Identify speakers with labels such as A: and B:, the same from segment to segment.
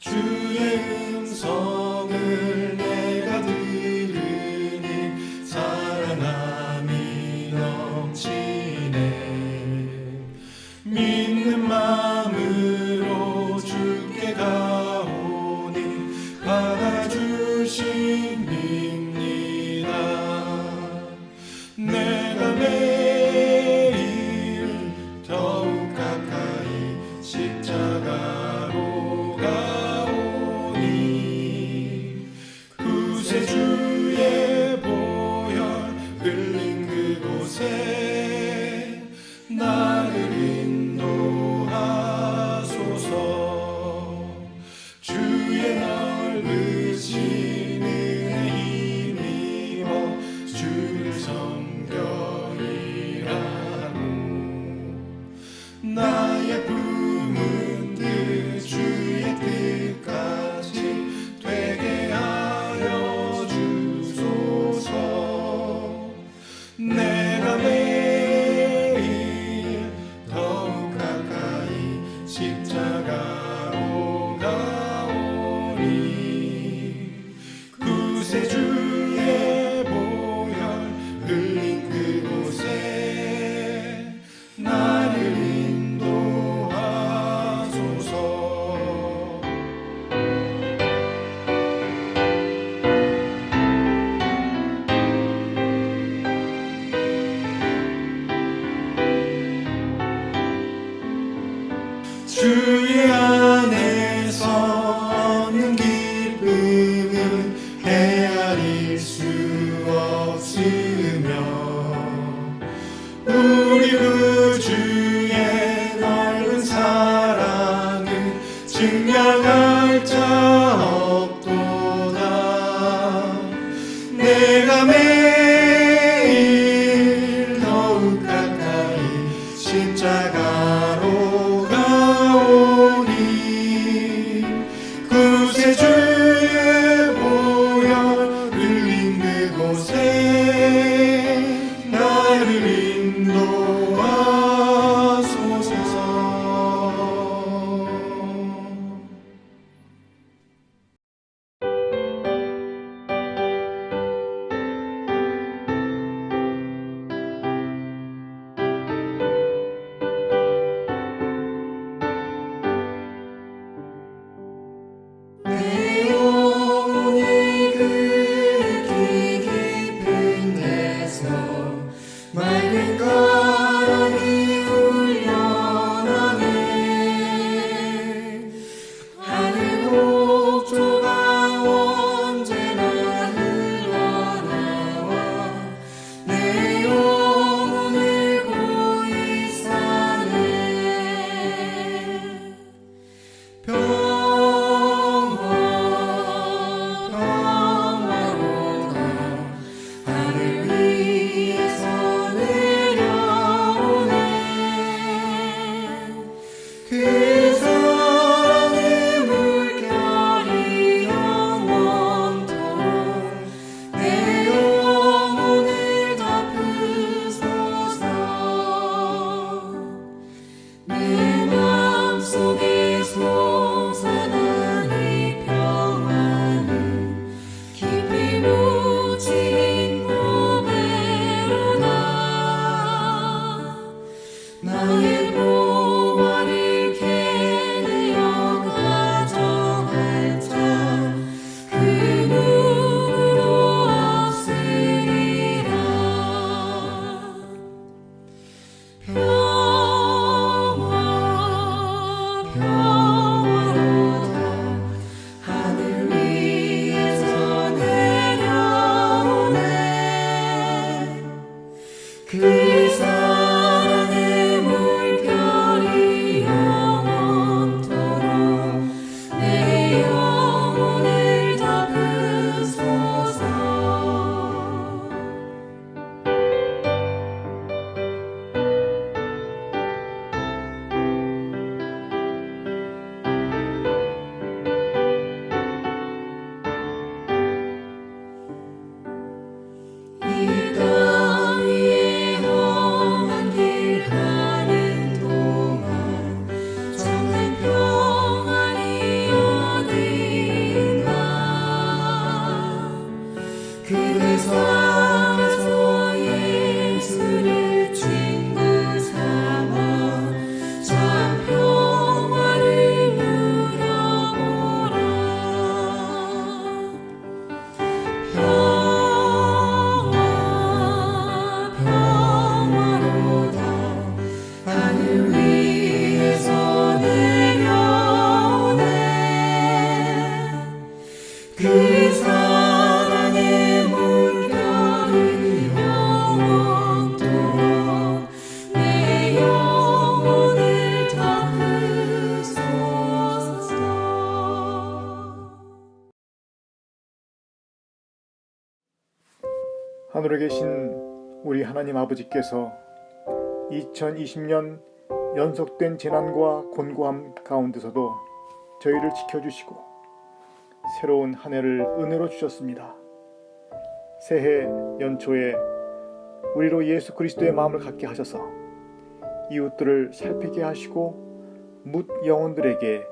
A: 주의 음성을 내가 들으니 사랑함이 넘치네. 믿는 마음으로 주께 가오니 받아주십니다. 내가 매일 더욱 가까이 십자가로 가오니 구세주의 보혈 흘린 그곳에 나를 인도하소서. 주의 넓으신 은혜 힘입어 주를 섬겨 일하고 나의 품은 뜻 주의 뜻같이 되게 하여 주소서. 내가 매일 더욱 가까이 십자가로 가오니 구세주의 보혈 흘린 그곳에 나를 인도하소서. 주의 안에서 얻는 기쁨은 헤아릴 수 없으며 우리 구주의 넓은 사랑은 증명할 자 없도다. 내가 매일 더욱 가까이 십자가로 가오니 구세주의 보혈 흘린 그곳에 나를 인도하소서.
B: 내 영혼이 그리 깊은 데서 맑은 바람이 울려나네. 하늘 목조가 언제나 흘러나와 내 영혼을 고이 싸네. 평화로다 하늘 위에서 내려오네. 그 사랑의 물결이 영원토록 내 영혼을 덮으소서. 내 마음속에 솟아난 이 평화는 깊이 묻힌 보배로다. 나의 보화를 캐내어 가져갈 자 그 누구도 없으리라. 평화로다 하늘 위에서 내려오네. 그 사랑의 물결이 영원토록 내 영혼을 덮으소서. 이 땅 위에
C: 하늘에 계신 우리 하나님 아버지께서 2020년 연속된 재난과 곤고함 가운데서도 저희를 지켜주시고 새로운 한 해를 은혜로 주셨습니다. 새해 연초에 우리로 예수 그리스도의 마음을 갖게 하셔서 이웃들을 살피게 하시고 뭇 영혼들에게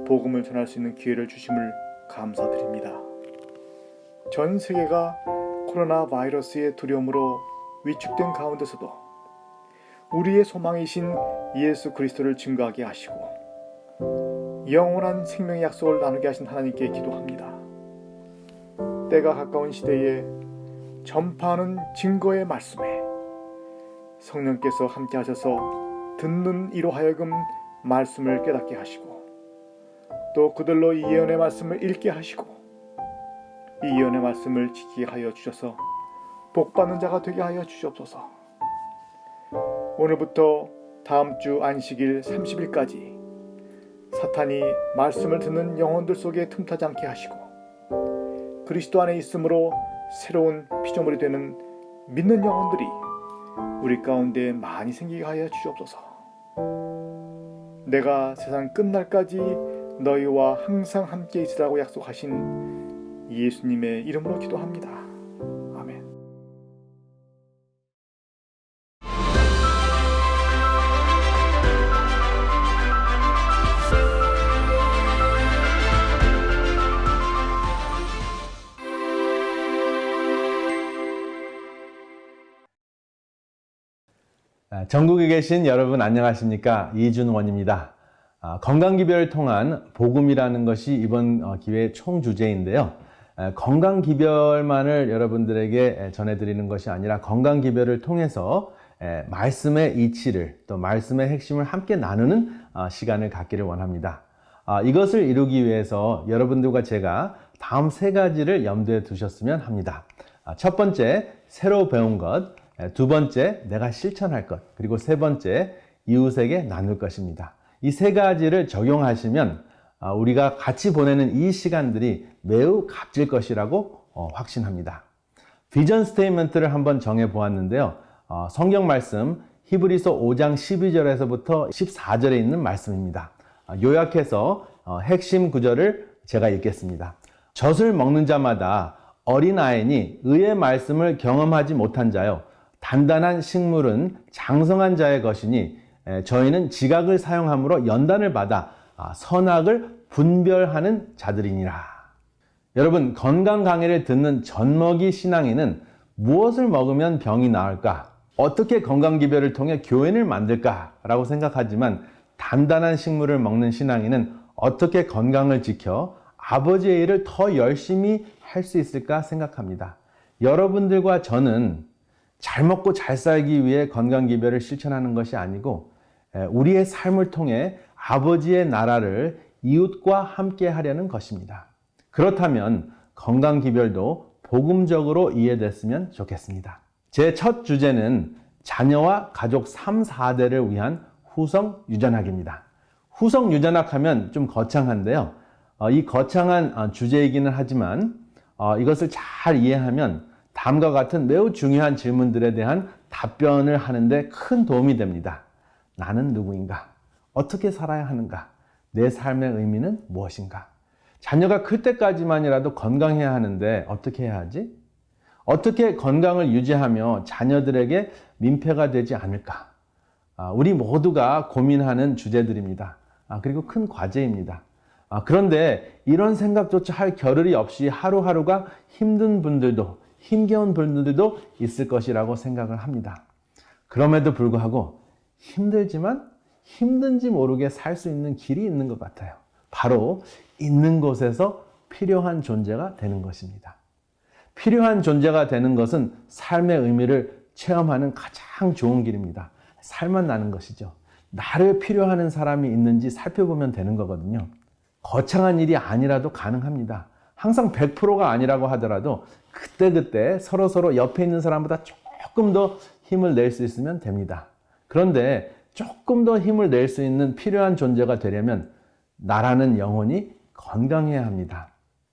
C: 복음을 전할 수 있는 기회를 주심을 감사드립니다. 전 세계가 코로나 바이러스의 두려움으로 위축된 가운데서도 우리의 소망이신 예수 그리스도를 증거하게 하시고 영원한 생명의 약속을 나누게 하신 하나님께 기도합니다. 때가 가까운 시대에 전파하는 증거의 말씀에 성령께서 함께 하셔서 듣는 이로 하여금 말씀을 깨닫게 하시고 또 그들로 이 예언의 말씀을 읽게 하시고 이 예언의 말씀을 지키게 하여 주셔서 복받는 자가 되게 하여 주시옵소서. 오늘부터 다음 주 안식일 30일까지 사탄이 말씀을 듣는 영혼들 속에 틈타지 않게 하시고 그리스도 안에 있으므로 새로운 피조물이 되는 믿는 영혼들이 우리 가운데 많이 생기게 하여 주시옵소서. 내가 세상 끝날까지 너희와 항상 함께 있으라고 약속하신 예수님의 이름으로 기도합니다. 아멘.
D: 전국에 계신 여러분 안녕하십니까? 이준원입니다. 건강기별을 통한 복음이라는 것이 이번 기회의 총주제인데요. 건강기별만을 여러분들에게 전해드리는 것이 아니라 건강기별을 통해서 말씀의 이치를 또 말씀의 핵심을 함께 나누는 시간을 갖기를 원합니다. 이것을 이루기 위해서 여러분들과 제가 다음 세 가지를 염두에 두셨으면 합니다. 첫 번째, 새로 배운 것. 두 번째, 내가 실천할 것. 그리고 세 번째, 이웃에게 나눌 것입니다. 이 세 가지를 적용하시면 우리가 같이 보내는 이 시간들이 매우 값질 것이라고 확신합니다. 비전 스테이트먼트를 한번 정해 보았는데요. 성경 말씀 히브리서 5장 12절에서부터 14절에 있는 말씀입니다. 요약해서 핵심 구절을 제가 읽겠습니다. 젖을 먹는 자마다 어린아이니 의의 말씀을 경험하지 못한 자요. 단단한 식물은 장성한 자의 것이니 저희는 지각을 사용함으로 연단을 받아 선악을 분별하는 자들이니라. 여러분, 건강 강의를 듣는 젖먹이 신앙인은 무엇을 먹으면 병이 나을까? 어떻게 건강기별을 통해 교인을 만들까? 라고 생각하지만 단단한 식물을 먹는 신앙인은 어떻게 건강을 지켜 아버지의 일을 더 열심히 할 수 있을까 생각합니다. 여러분들과 저는 잘 먹고 잘 살기 위해 건강기별을 실천하는 것이 아니고 우리의 삶을 통해 아버지의 나라를 이웃과 함께 하려는 것입니다. 그렇다면 건강기별도 복음적으로 이해됐으면 좋겠습니다. 제 첫 주제는 자녀와 가족 3, 4대를 위한 후성유전학입니다. 후성유전학 하면 좀 거창한데요. 이 거창한 주제이기는 하지만 이것을 잘 이해하면 다음과 같은 매우 중요한 질문들에 대한 답변을 하는데 큰 도움이 됩니다. 나는 누구인가? 어떻게 살아야 하는가? 내 삶의 의미는 무엇인가? 자녀가 클 때까지만이라도 건강해야 하는데 어떻게 해야 하지? 어떻게 건강을 유지하며 자녀들에게 민폐가 되지 않을까? 우리 모두가 고민하는 주제들입니다. 그리고 큰 과제입니다. 그런데 이런 생각조차 할 겨를이 없이 하루하루가 힘든 분들도 힘겨운 분들도 있을 것이라고 생각을 합니다. 그럼에도 불구하고 힘들지만 힘든지 모르게 살 수 있는 길이 있는 것 같아요. 바로 있는 곳에서 필요한 존재가 되는 것입니다. 필요한 존재가 되는 것은 삶의 의미를 체험하는 가장 좋은 길입니다. 살만 나는 것이죠. 나를 필요하는 사람이 있는지 살펴보면 되는 거거든요. 거창한 일이 아니라도 가능합니다. 항상 100%가 아니라고 하더라도 그때그때 서로 옆에 있는 사람보다 조금 더 힘을 낼 수 있으면 됩니다. 그런데 조금 더 힘을 낼 수 있는 필요한 존재가 되려면 나라는 영혼이 건강해야 합니다.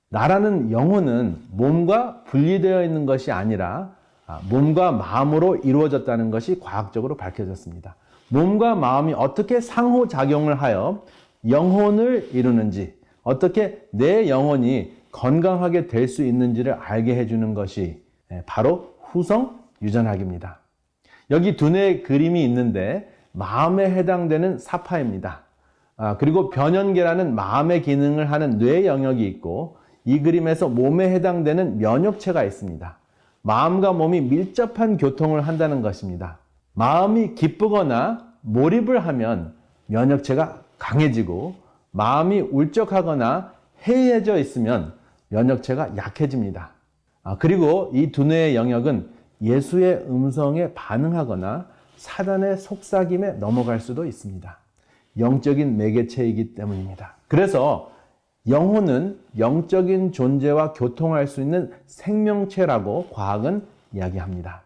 D: 나라는 영혼은 몸과 분리되어 있는 것이 아니라 몸과 마음으로 이루어졌다는 것이 과학적으로 밝혀졌습니다. 몸과 마음이 어떻게 상호작용을 하여 영혼을 이루는지, 어떻게 내 영혼이 건강하게 될 수 있는지를 알게 해주는 것이 바로 후성 유전학입니다. 여기 두뇌의 그림이 있는데 마음에 해당되는 사파입니다. 그리고 변연계라는 마음의 기능을 하는 뇌 영역이 있고, 이 그림에서 몸에 해당되는 면역체가 있습니다. 마음과 몸이 밀접한 교통을 한다는 것입니다. 마음이 기쁘거나 몰입을 하면 면역체가 강해지고, 마음이 울적하거나 해이해져 있으면 면역체가 약해집니다. 그리고 이 두뇌의 영역은 예수의 음성에 반응하거나 사단의 속삭임에 넘어갈 수도 있습니다. 영적인 매개체이기 때문입니다. 그래서 영혼은 영적인 존재와 교통할 수 있는 생명체라고 과학은 이야기합니다.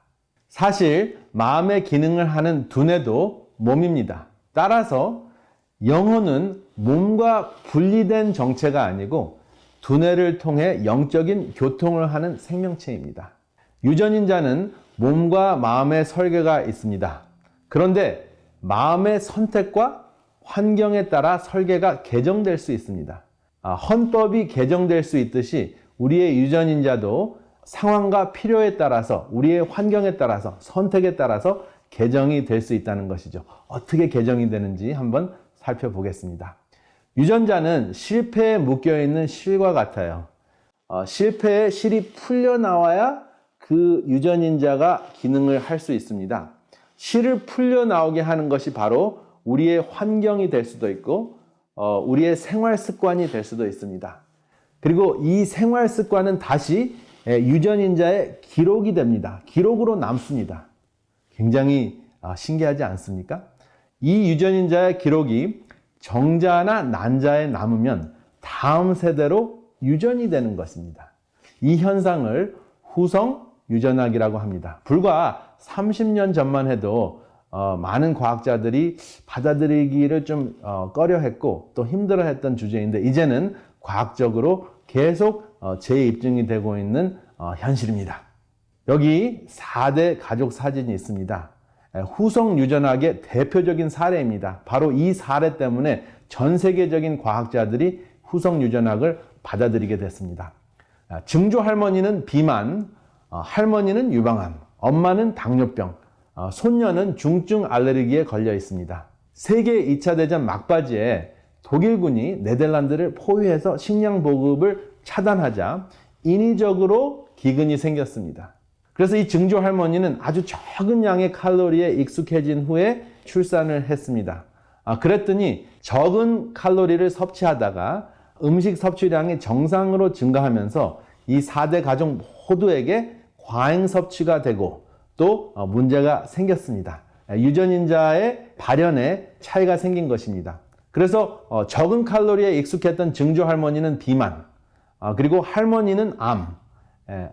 D: 사실 마음의 기능을 하는 두뇌도 몸입니다. 따라서 영혼은 몸과 분리된 정체가 아니고 두뇌를 통해 영적인 교통을 하는 생명체입니다. 유전인자는 몸과 마음의 설계가 있습니다. 그런데 마음의 선택과 환경에 따라 설계가 개정될 수 있습니다. 헌법이 개정될 수 있듯이 우리의 유전인자도 상황과 필요에 따라서, 우리의 환경에 따라서, 선택에 따라서 개정이 될 수 있다는 것이죠. 어떻게 개정이 되는지 한번 살펴보겠습니다. 유전자는 실패에 묶여있는 실과 같아요. 실패에 실이 풀려나와야 그 유전인자가 기능을 할 수 있습니다. 실을 풀려나오게 하는 것이 바로 우리의 환경이 될 수도 있고, 우리의 생활 습관이 될 수도 있습니다. 그리고 이 생활 습관은 다시 유전인자의 기록이 됩니다. 기록으로 남습니다. 굉장히 신기하지 않습니까? 이 유전인자의 기록이 정자나 난자에 남으면 다음 세대로 유전이 되는 것입니다. 이 현상을 후성 유전학이라고 합니다. 불과 30년 전만 해도 많은 과학자들이 받아들이기를 좀 꺼려했고 또 힘들어했던 주제인데, 이제는 과학적으로 계속 재입증이 되고 있는 현실입니다. 여기 4대 가족 사진이 있습니다. 후성 유전학의 대표적인 사례입니다. 바로 이 사례 때문에 전 세계적인 과학자들이 후성 유전학을 받아들이게 됐습니다. 증조 할머니는 비만, 할머니는 유방암, 엄마는 당뇨병, 손녀는 중증 알레르기에 걸려 있습니다. 세계 2차 대전 막바지에 독일군이 네덜란드를 포위해서 식량 보급을 차단하자 인위적으로 기근이 생겼습니다. 그래서 이 증조 할머니는 아주 적은 양의 칼로리에 익숙해진 후에 출산을 했습니다. 그랬더니 적은 칼로리를 섭취하다가 음식 섭취량이 정상으로 증가하면서 이 4대 가족 모두에게 과잉 섭취가 되고 또 문제가 생겼습니다. 유전인자의 발현에 차이가 생긴 것입니다. 그래서 적은 칼로리에 익숙했던 증조 할머니는 비만, 그리고 할머니는 암,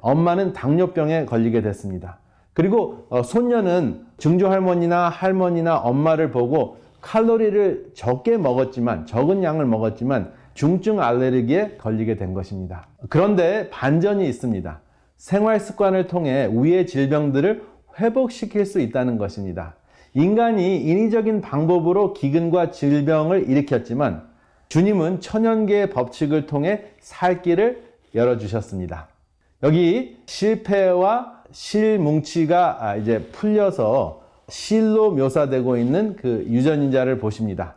D: 엄마는 당뇨병에 걸리게 됐습니다. 그리고 손녀는 증조 할머니나 할머니나 엄마를 보고 칼로리를 적게 먹었지만, 적은 양을 먹었지만 중증 알레르기에 걸리게 된 것입니다. 그런데 반전이 있습니다. 생활 습관을 통해 위의 질병들을 회복시킬 수 있다는 것입니다. 인간이 인위적인 방법으로 기근과 질병을 일으켰지만 주님은 천연계의 법칙을 통해 살 길을 열어주셨습니다. 여기 실패와 실뭉치가 이제 풀려서 실로 묘사되고 있는 그 유전인자를 보십니다.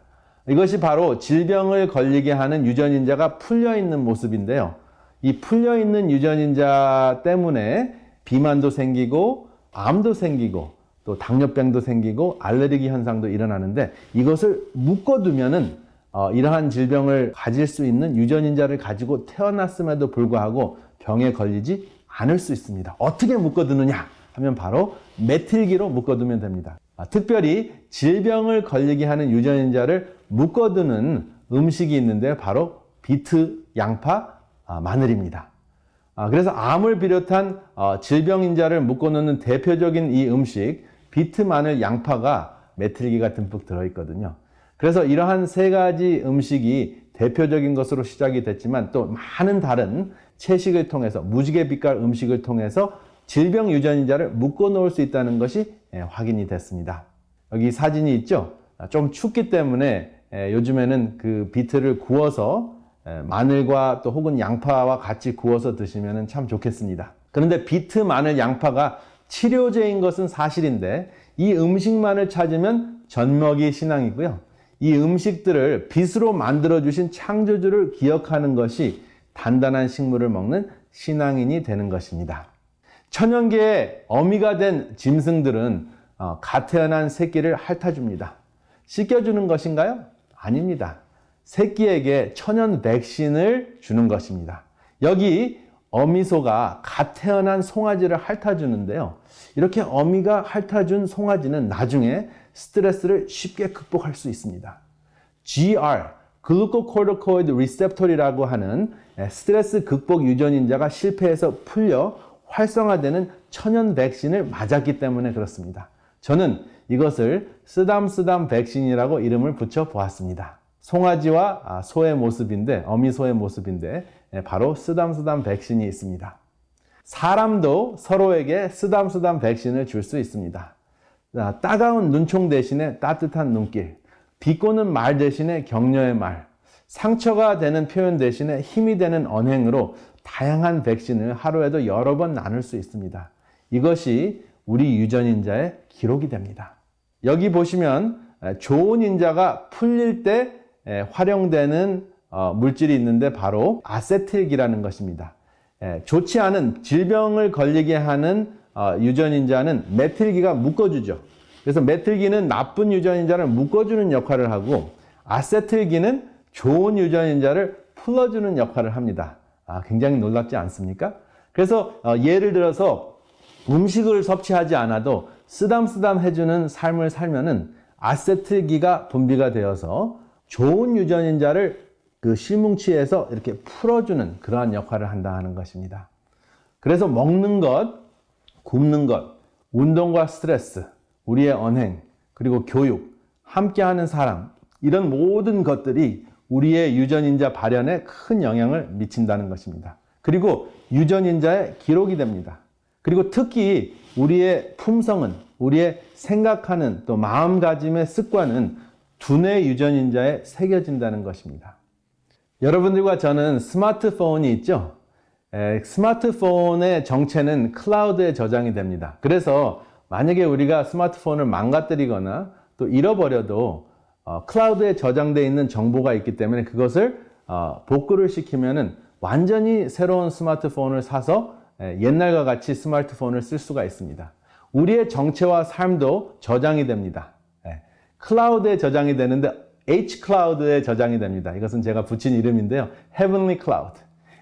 D: 이것이 바로 질병을 걸리게 하는 유전인자가 풀려있는 모습인데요. 이 풀려있는 유전인자 때문에 비만도 생기고 암도 생기고 또 당뇨병도 생기고 알레르기 현상도 일어나는데, 이것을 묶어두면은 이러한 질병을 가질 수 있는 유전인자를 가지고 태어났음에도 불구하고 병에 걸리지 않을 수 있습니다. 어떻게 묶어두느냐 하면 바로 메틸기로 묶어두면 됩니다. 특별히 질병을 걸리게 하는 유전인자를 묶어두는 음식이 있는데 바로 비트, 양파, 마늘입니다. 그래서 암을 비롯한 질병인자를 묶어놓는 대표적인 이 음식 비트, 마늘, 양파가 메틸기가 듬뿍 들어있거든요. 그래서 이러한 세 가지 음식이 대표적인 것으로 시작이 됐지만 또 많은 다른 채식을 통해서, 무지개 빛깔 음식을 통해서 질병 유전인자를 묶어 놓을 수 있다는 것이 확인이 됐습니다. 여기 사진이 있죠? 좀 춥기 때문에 요즘에는 그 비트를 구워서 마늘과 또 혹은 양파와 같이 구워서 드시면 참 좋겠습니다. 그런데 비트, 마늘, 양파가 치료제인 것은 사실인데 이 음식만을 찾으면 젖먹이 신앙이고요. 이 음식들을 빛으로 만들어주신 창조주를 기억하는 것이 단단한 식물을 먹는 신앙인이 되는 것입니다. 천연계의 어미가 된 짐승들은 갓 태어난 새끼를 핥아줍니다. 씻겨주는 것인가요? 아닙니다. 새끼에게 천연 백신을 주는 것입니다. 여기 어미소가 갓 태어난 송아지를 핥아주는데요. 이렇게 어미가 핥아준 송아지는 나중에 스트레스를 쉽게 극복할 수 있습니다. GR, 글루코코르티코이드 리셉터리라고 하는 스트레스 극복 유전인자가 실패해서 풀려 활성화되는 천연 백신을 맞았기 때문에 그렇습니다. 저는 이것을 쓰담쓰담 백신이라고 이름을 붙여 보았습니다. 송아지와 소의 모습인데, 어미소의 모습인데 바로 쓰담쓰담 백신이 있습니다. 사람도 서로에게 쓰담쓰담 백신을 줄 수 있습니다. 따가운 눈총 대신에 따뜻한 눈길, 비꼬는 말 대신에 격려의 말, 상처가 되는 표현 대신에 힘이 되는 언행으로 다양한 백신을 하루에도 여러 번 나눌 수 있습니다. 이것이 우리 유전인자의 기록이 됩니다. 여기 보시면 좋은 인자가 풀릴 때 활용되는 물질이 있는데 바로 아세틸기라는 것입니다. 좋지 않은 질병을 걸리게 하는 유전인자는 메틸기가 묶어주죠. 그래서 메틸기는 나쁜 유전인자를 묶어주는 역할을 하고 아세틸기는 좋은 유전인자를 풀어주는 역할을 합니다. 굉장히 놀랍지 않습니까? 그래서 예를 들어서 음식을 섭취하지 않아도 쓰담쓰담 해주는 삶을 살면은 아세틸기가 분비가 되어서 좋은 유전인자를 그 실뭉치에서 이렇게 풀어주는 그러한 역할을 한다 하는 것입니다. 그래서 먹는 것, 굶는 것, 운동과 스트레스, 우리의 언행, 그리고 교육, 함께하는 사람, 이런 모든 것들이 우리의 유전인자 발현에 큰 영향을 미친다는 것입니다. 그리고 유전인자의 기록이 됩니다. 그리고 특히 우리의 품성은, 우리의 생각하는 또 마음가짐의 습관은 두뇌 유전인자에 새겨진다는 것입니다. 여러분들과 저는 스마트폰이 있죠? 스마트폰의 정체는 클라우드에 저장이 됩니다. 그래서 만약에 우리가 스마트폰을 망가뜨리거나 또 잃어버려도 클라우드에 저장되어 있는 정보가 있기 때문에 그것을 복구를 시키면은 완전히 새로운 스마트폰을 사서 옛날과 같이 스마트폰을 쓸 수가 있습니다. 우리의 정체와 삶도 저장이 됩니다. 클라우드에 저장이 되는데 H클라우드에 저장이 됩니다. 이것은 제가 붙인 이름인데요. Heavenly Cloud.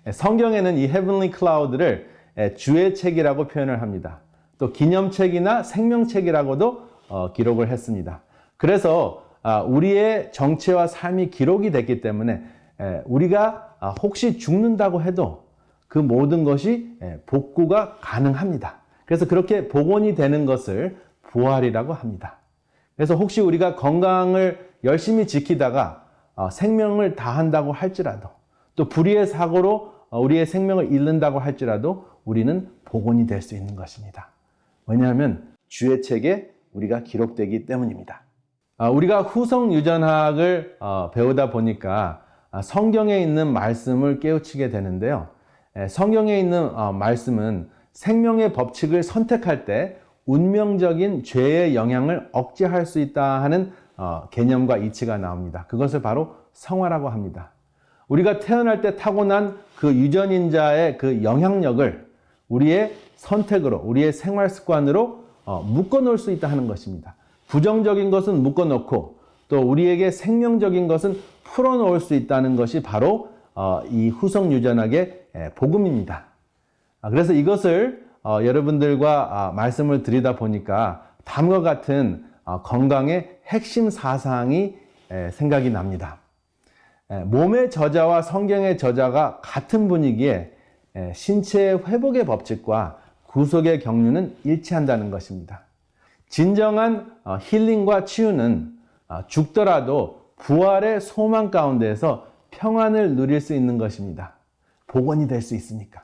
D: 성경에는 이 Heavenly Cloud를 주의 책이라고 표현을 합니다. 또 기념책이나 생명책이라고도 기록을 했습니다. 그래서 우리의 정체와 삶이 기록이 됐기 때문에 우리가 혹시 죽는다고 해도 그 모든 것이 복구가 가능합니다. 그래서 그렇게 복원이 되는 것을 부활이라고 합니다. 그래서 혹시 우리가 건강을 열심히 지키다가 생명을 다한다고 할지라도 또 불의의 사고로 우리의 생명을 잃는다고 할지라도 우리는 복원이 될 수 있는 것입니다. 왜냐하면 주의 책에 우리가 기록되기 때문입니다. 우리가 후성 유전학을 배우다 보니까 성경에 있는 말씀을 깨우치게 되는데요. 성경에 있는 말씀은 생명의 법칙을 선택할 때 운명적인 죄의 영향을 억제할 수 있다 하는 개념과 이치가 나옵니다. 그것을 바로 성화라고 합니다. 우리가 태어날 때 타고난 그 유전인자의 그 영향력을 우리의 선택으로, 우리의 생활 습관으로 묶어놓을 수 있다 하는 것입니다. 부정적인 것은 묶어놓고 또 우리에게 생명적인 것은 풀어놓을 수 있다는 것이 바로 이 후성 유전학의 복음입니다. 그래서 이것을 여러분들과 말씀을 드리다 보니까 다음과 같은 건강의 핵심 사상이 생각이 납니다. 몸의 저자와 성경의 저자가 같은 분위기에 신체의 회복의 법칙과 구속의 경륜은 일치한다는 것입니다. 진정한 힐링과 치유는 죽더라도 부활의 소망 가운데에서 평안을 누릴 수 있는 것입니다. 복원이 될 수 있으니까.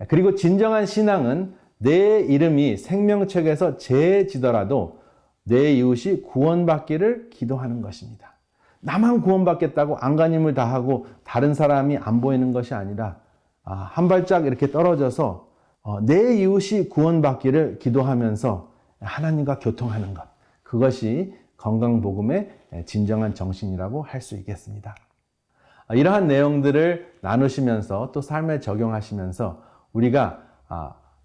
D: 그리고 진정한 신앙은 내 이름이 생명책에서 제지더라도 내 이웃이 구원받기를 기도하는 것입니다. 나만 구원받겠다고 안간힘을 다하고 다른 사람이 안 보이는 것이 아니라 한 발짝 이렇게 떨어져서 내 이웃이 구원받기를 기도하면서 하나님과 교통하는 것, 그것이 건강복음의 진정한 정신이라고 할 수 있겠습니다. 이러한 내용들을 나누시면서 또 삶에 적용하시면서 우리가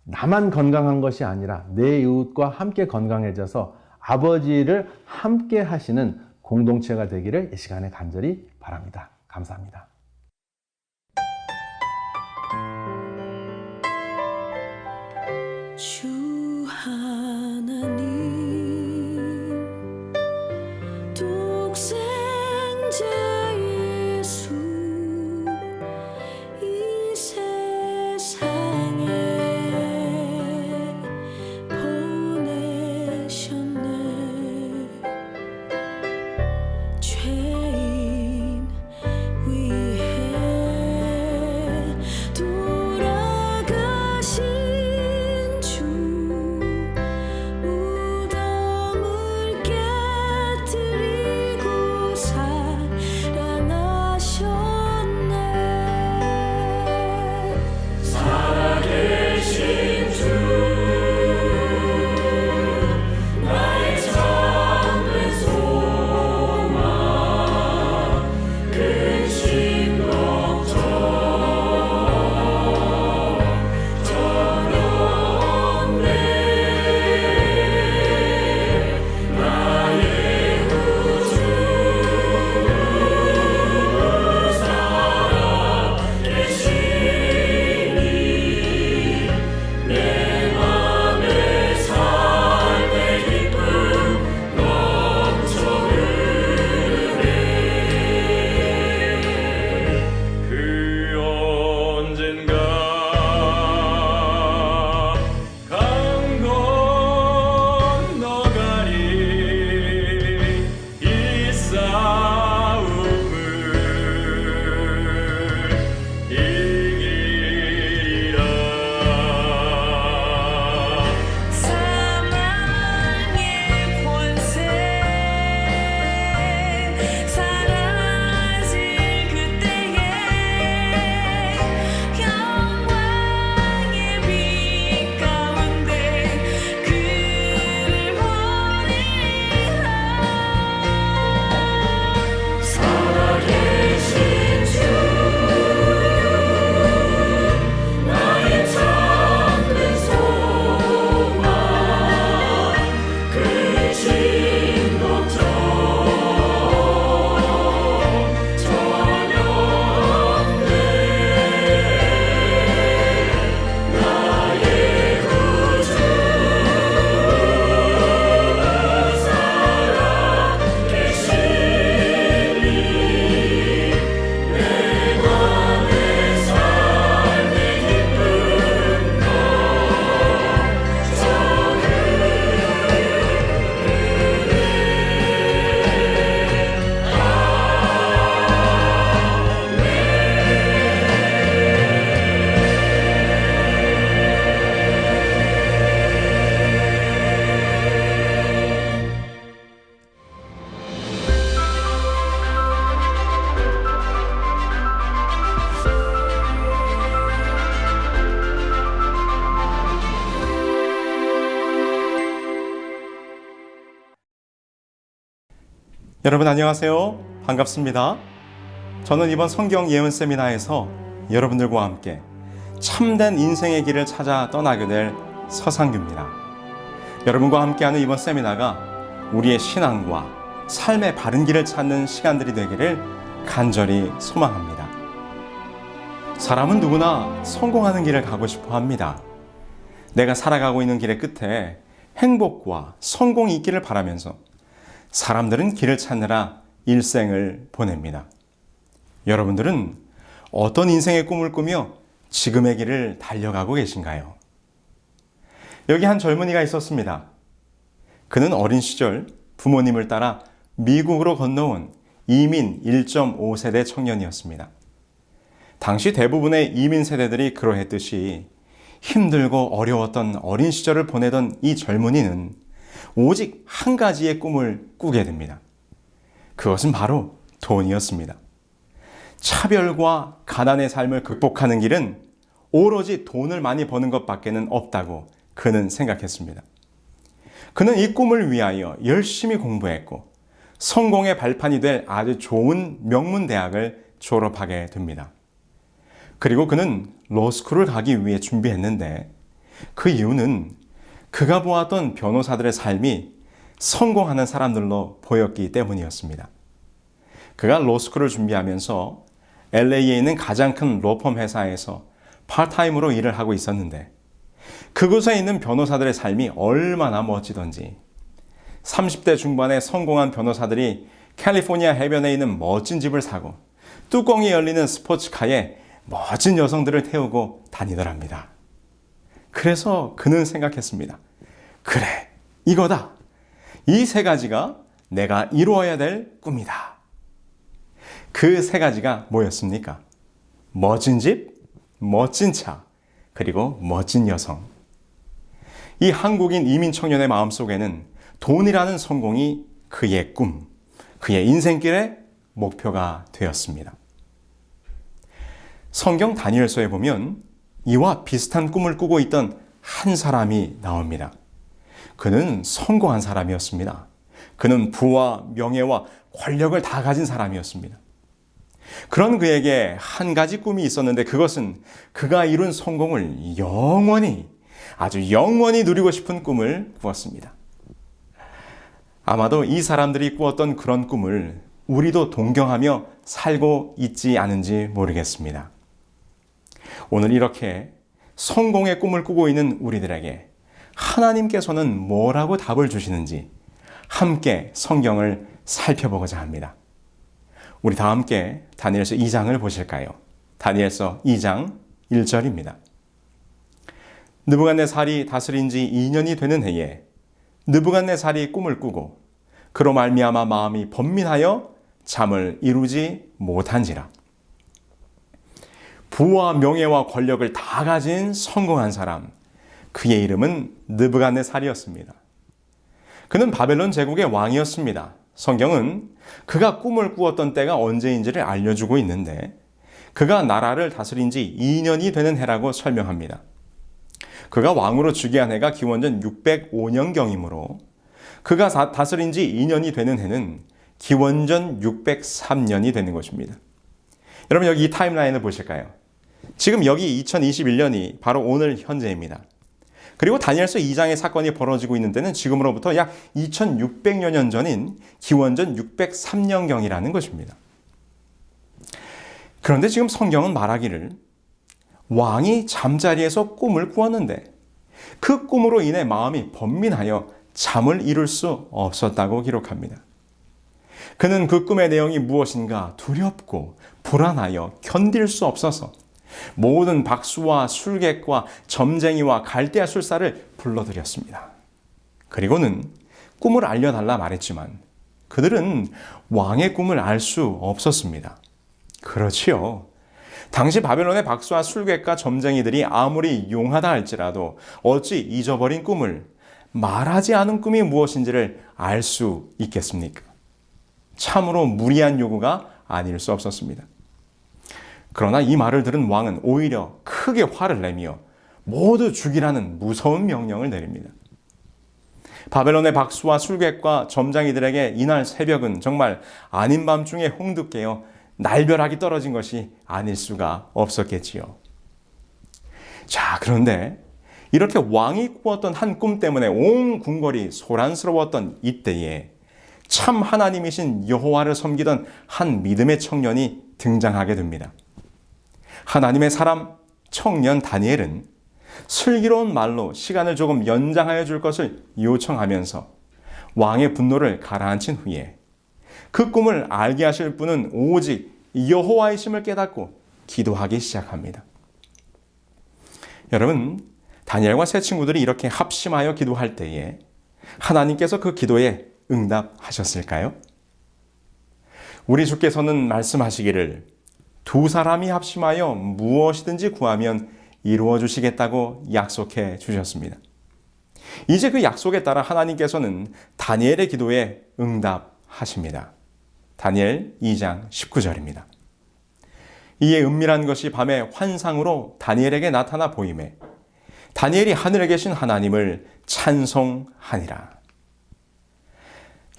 D: 나만 건강한 것이 아니라 내 이웃과 함께 건강해져서 아버지를 함께 하시는 공동체가 되기를 이 시간에 간절히 바랍니다. 감사합니다.
B: 주 하나님 독생자 예수 이 세상에 보내셨네. 죄인 위해 돌아가신 주 무덤을 깨뜨리고 살아나셨네. 살아계신 주 나의 참된 소망 근심 걱정 전혀 없네. 나의 구주 살아계시니 내 맘에 삶의 기쁨 넘쳐 흐르네. 그 언젠가 강 건너가리 이 싸움을 이기리라. 사망의 권세 사라질 그때에 영광의 빛 가운데 그를 보리라. 살아계신 주 나의 참된 소망 근심 걱정 전혀 없네. 나의 구주 살아계시니 내 맘에 삶의 기쁨 넘쳐
E: 여러분 안녕하세요. 반갑습니다. 저는 이번 성경 예언 세미나에서 여러분들과 함께 참된 인생의 길을 찾아 떠나게 될 서상규입니다. 여러분과 함께하는 이번 세미나가 우리의 신앙과 삶의 바른 길을 찾는 시간들이 되기를 간절히 소망합니다. 사람은 누구나 성공하는 길을 가고 싶어 합니다. 내가 살아가고 있는 길의 끝에 행복과 성공이 있기를 바라면서 사람들은 길을 찾느라 일생을 보냅니다. 여러분들은 어떤 인생의 꿈을 꾸며 지금의 길을 달려가고 계신가요? 여기 한 젊은이가 있었습니다. 그는 어린 시절 부모님을 따라 미국으로 건너온 이민 1.5세대 청년이었습니다. 당시 대부분의 이민 세대들이 그러했듯이 힘들고 어려웠던 어린 시절을 보내던 이 젊은이는 오직 한 가지의 꿈을 꾸게 됩니다. 그것은 바로 돈이었습니다. 차별과 가난의 삶을 극복하는 길은 오로지 돈을 많이 버는 것밖에는 없다고 그는 생각했습니다. 그는 이 꿈을 위하여 열심히 공부했고 성공의 발판이 될 아주 좋은 명문 대학을 졸업하게 됩니다. 그리고 그는 로스쿨을 가기 위해 준비했는데 그 이유는 그가 보았던 변호사들의 삶이 성공하는 사람들로 보였기 때문이었습니다. 그가 로스쿨을 준비하면서 LA에 있는 가장 큰 로펌 회사에서 파트타임으로 일을 하고 있었는데 그곳에 있는 변호사들의 삶이 얼마나 멋지던지 30대 중반의 성공한 변호사들이 캘리포니아 해변에 있는 멋진 집을 사고 뚜껑이 열리는 스포츠카에 멋진 여성들을 태우고 다니더랍니다. 그래서 그는 생각했습니다. 그래, 이거다. 이 세 가지가 내가 이루어야 될 꿈이다. 그 세 가지가 뭐였습니까? 멋진 집, 멋진 차, 그리고 멋진 여성. 이 한국인 이민 청년의 마음속에는 돈이라는 성공이 그의 꿈, 그의 인생길의 목표가 되었습니다. 성경 다니엘서에 보면 이와 비슷한 꿈을 꾸고 있던 한 사람이 나옵니다. 그는 성공한 사람이었습니다. 그는 부와 명예와 권력을 다 가진 사람이었습니다. 그런 그에게 한 가지 꿈이 있었는데 그것은 그가 이룬 성공을 영원히, 아주 영원히 누리고 싶은 꿈을 꾸었습니다. 아마도 이 사람들이 꾸었던 그런 꿈을 우리도 동경하며 살고 있지 않은지 모르겠습니다. 오늘 이렇게 성공의 꿈을 꾸고 있는 우리들에게 하나님께서는 뭐라고 답을 주시는지 함께 성경을 살펴보고자 합니다. 우리 다 함께 다니엘서 2장을 보실까요? 다니엘서 2장 1절입니다. 느부갓네살이 다스린 지 2년이 되는 해에 느부갓네살이 꿈을 꾸고 그로 말미암아 마음이 번민하여 잠을 이루지 못한지라. 부와 명예와 권력을 다 가진 성공한 사람, 그의 이름은 느부갓네살이었습니다. 그는 바벨론 제국의 왕이었습니다. 성경은 그가 꿈을 꾸었던 때가 언제인지를 알려주고 있는데 그가 나라를 다스린 지 2년이 되는 해라고 설명합니다. 그가 왕으로 즉위한 해가 기원전 605년경이므로 그가 다스린 지 2년이 되는 해는 기원전 603년이 되는 것입니다. 여러분 여기 이 타임라인을 보실까요? 지금 여기 2021년이 바로 오늘 현재입니다. 그리고 다니엘서 2장의 사건이 벌어지고 있는 때는 지금으로부터 약 2600여 년 전인 기원전 603년경이라는 것입니다. 그런데 지금 성경은 말하기를 왕이 잠자리에서 꿈을 꾸었는데 그 꿈으로 인해 마음이 번민하여 잠을 이룰 수 없었다고 기록합니다. 그는 그 꿈의 내용이 무엇인가 두렵고 불안하여 견딜 수 없어서 모든 박수와 술객과 점쟁이와 갈대아 술사를 불러들였습니다. 그리고는 꿈을 알려달라 말했지만 그들은 왕의 꿈을 알 수 없었습니다. 그렇지요. 당시 바벨론의 박수와 술객과 점쟁이들이 아무리 용하다 할지라도 어찌 잊어버린 꿈을 말하지 않은 꿈이 무엇인지를 알 수 있겠습니까? 참으로 무리한 요구가 아닐 수 없었습니다. 그러나 이 말을 들은 왕은 오히려 크게 화를 내며 모두 죽이라는 무서운 명령을 내립니다. 바벨론의 박수와 술객과 점장이들에게 이날 새벽은 정말 아닌 밤중에 홍두 깨어 날벼락이 떨어진 것이 아닐 수가 없었겠지요. 자, 그런데 이렇게 왕이 꾸었던 한 꿈 때문에 온 궁궐이 소란스러웠던 이때에 참 하나님이신 여호와를 섬기던 한 믿음의 청년이 등장하게 됩니다. 하나님의 사람 청년 다니엘은 슬기로운 말로 시간을 조금 연장하여 줄 것을 요청하면서 왕의 분노를 가라앉힌 후에 그 꿈을 알게 하실 분은 오직 여호와이심을 깨닫고 기도하기 시작합니다. 여러분, 다니엘과 세 친구들이 이렇게 합심하여 기도할 때에 하나님께서 그 기도에 응답하셨을까요? 우리 주께서는 말씀하시기를 두 사람이 합심하여 무엇이든지 구하면 이루어 주시겠다고 약속해 주셨습니다. 이제 그 약속에 따라 하나님께서는 다니엘의 기도에 응답하십니다. 다니엘 2장 19절입니다. 이에 은밀한 것이 밤에 환상으로 다니엘에게 나타나 보이매 다니엘이 하늘에 계신 하나님을 찬송하니라.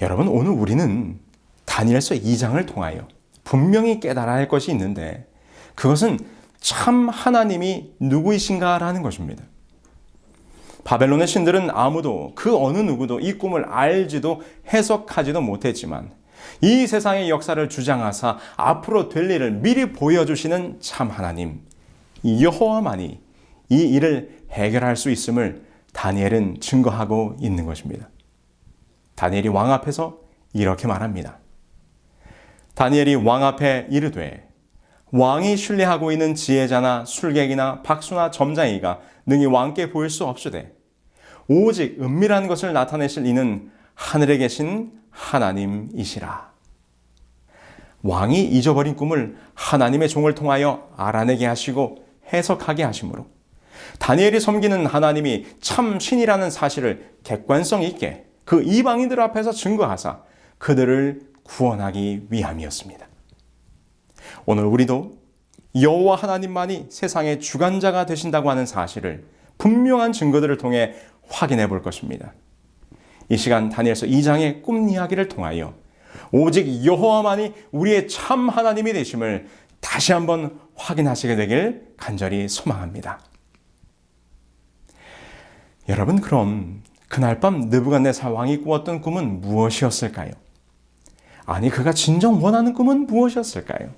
E: 여러분, 오늘 우리는 다니엘서 2장을 통하여 분명히 깨달아야 할 것이 있는데 그것은 참 하나님이 누구이신가라는 것입니다. 바벨론의 신들은 아무도 그 어느 누구도 이 꿈을 알지도 해석하지도 못했지만 이 세상의 역사를 주장하사 앞으로 될 일을 미리 보여주시는 참 하나님 여호와만이 이 일을 해결할 수 있음을 다니엘은 증거하고 있는 것입니다. 다니엘이 왕 앞에서 이렇게 말합니다. 다니엘이 왕 앞에 이르되 왕이 신뢰하고 있는 지혜자나 술객이나 박수나 점장이가 능히 왕께 보일 수 없으되 오직 은밀한 것을 나타내실 이는 하늘에 계신 하나님이시라. 왕이 잊어버린 꿈을 하나님의 종을 통하여 알아내게 하시고 해석하게 하시므로 다니엘이 섬기는 하나님이 참 신이라는 사실을 객관성 있게 그 이방인들 앞에서 증거하사 그들을 구원하기 위함이었습니다. 오늘 우리도 여호와 하나님만이 세상의 주관자가 되신다고 하는 사실을 분명한 증거들을 통해 확인해 볼 것입니다. 이 시간 다니엘서 2장의 꿈 이야기를 통하여 오직 여호와만이 우리의 참 하나님이 되심을 다시 한번 확인하시게 되길 간절히 소망합니다. 여러분, 그럼 그날 밤 느부갓네살 왕이 꾸었던 꿈은 무엇이었을까요? 아니, 그가 진정 원하는 꿈은 무엇이었을까요?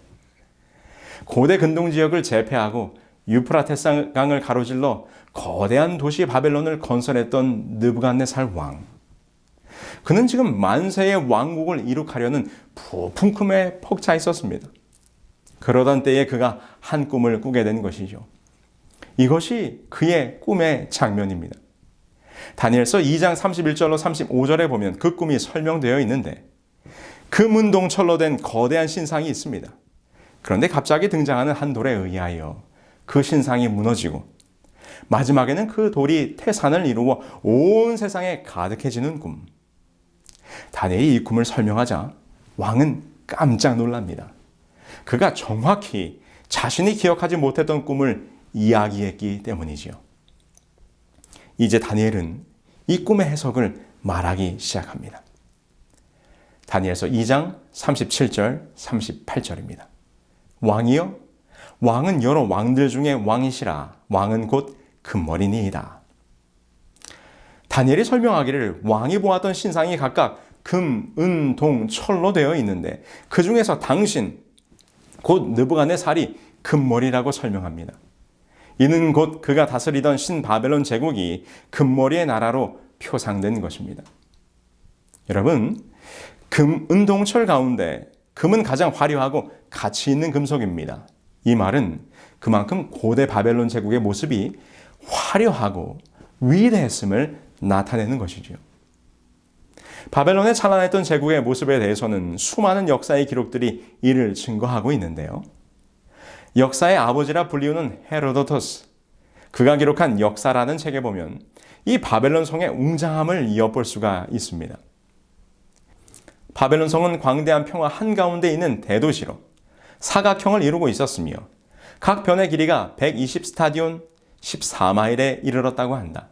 E: 고대 근동 지역을 제패하고 유프라테스 강을 가로질러 거대한 도시 바벨론을 건설했던 느부갓네살 왕. 그는 지금 만세의 왕국을 이룩하려는 부푼 꿈에 벅차 있었습니다. 그러던 때에 그가 한 꿈을 꾸게 된 것이죠. 이것이 그의 꿈의 장면입니다. 다니엘서 2장 31절로 35절에 보면 그 꿈이 설명되어 있는데 금은동철로 된 거대한 신상이 있습니다. 그런데 갑자기 등장하는 한 돌에 의하여 그 신상이 무너지고 마지막에는 그 돌이 태산을 이루어 온 세상에 가득해지는 꿈. 다니엘이 이 꿈을 설명하자 왕은 깜짝 놀랍니다. 그가 정확히 자신이 기억하지 못했던 꿈을 이야기했기 때문이지요. 이제 다니엘은 이 꿈의 해석을 말하기 시작합니다. 다니엘서 2장 37절, 38절입니다. 왕이여, 왕은 여러 왕들 중에 왕이시라. 왕은 곧 금머리니이다. 다니엘이 설명하기를 왕이 보았던 신상이 각각 금, 은, 동, 철로 되어 있는데 그 중에서 당신, 곧 느부갓네살이 금머리라고 설명합니다. 이는 곧 그가 다스리던 신바벨론 제국이 금머리의 나라로 표상된 것입니다. 여러분, 금, 은, 동, 철 가운데 금은 가장 화려하고 가치 있는 금속입니다. 이 말은 그만큼 고대 바벨론 제국의 모습이 화려하고 위대했음을 나타내는 것이죠. 바벨론에 찬란했던 제국의 모습에 대해서는 수많은 역사의 기록들이 이를 증거하고 있는데요. 역사의 아버지라 불리우는 헤로도토스, 그가 기록한 역사라는 책에 보면 이 바벨론 성의 웅장함을 엿볼 수가 있습니다. 바벨론 성은 광대한 평화 한가운데 있는 대도시로 사각형을 이루고 있었으며 각 변의 길이가 120스타디온 14마일에 이르렀다고 한다.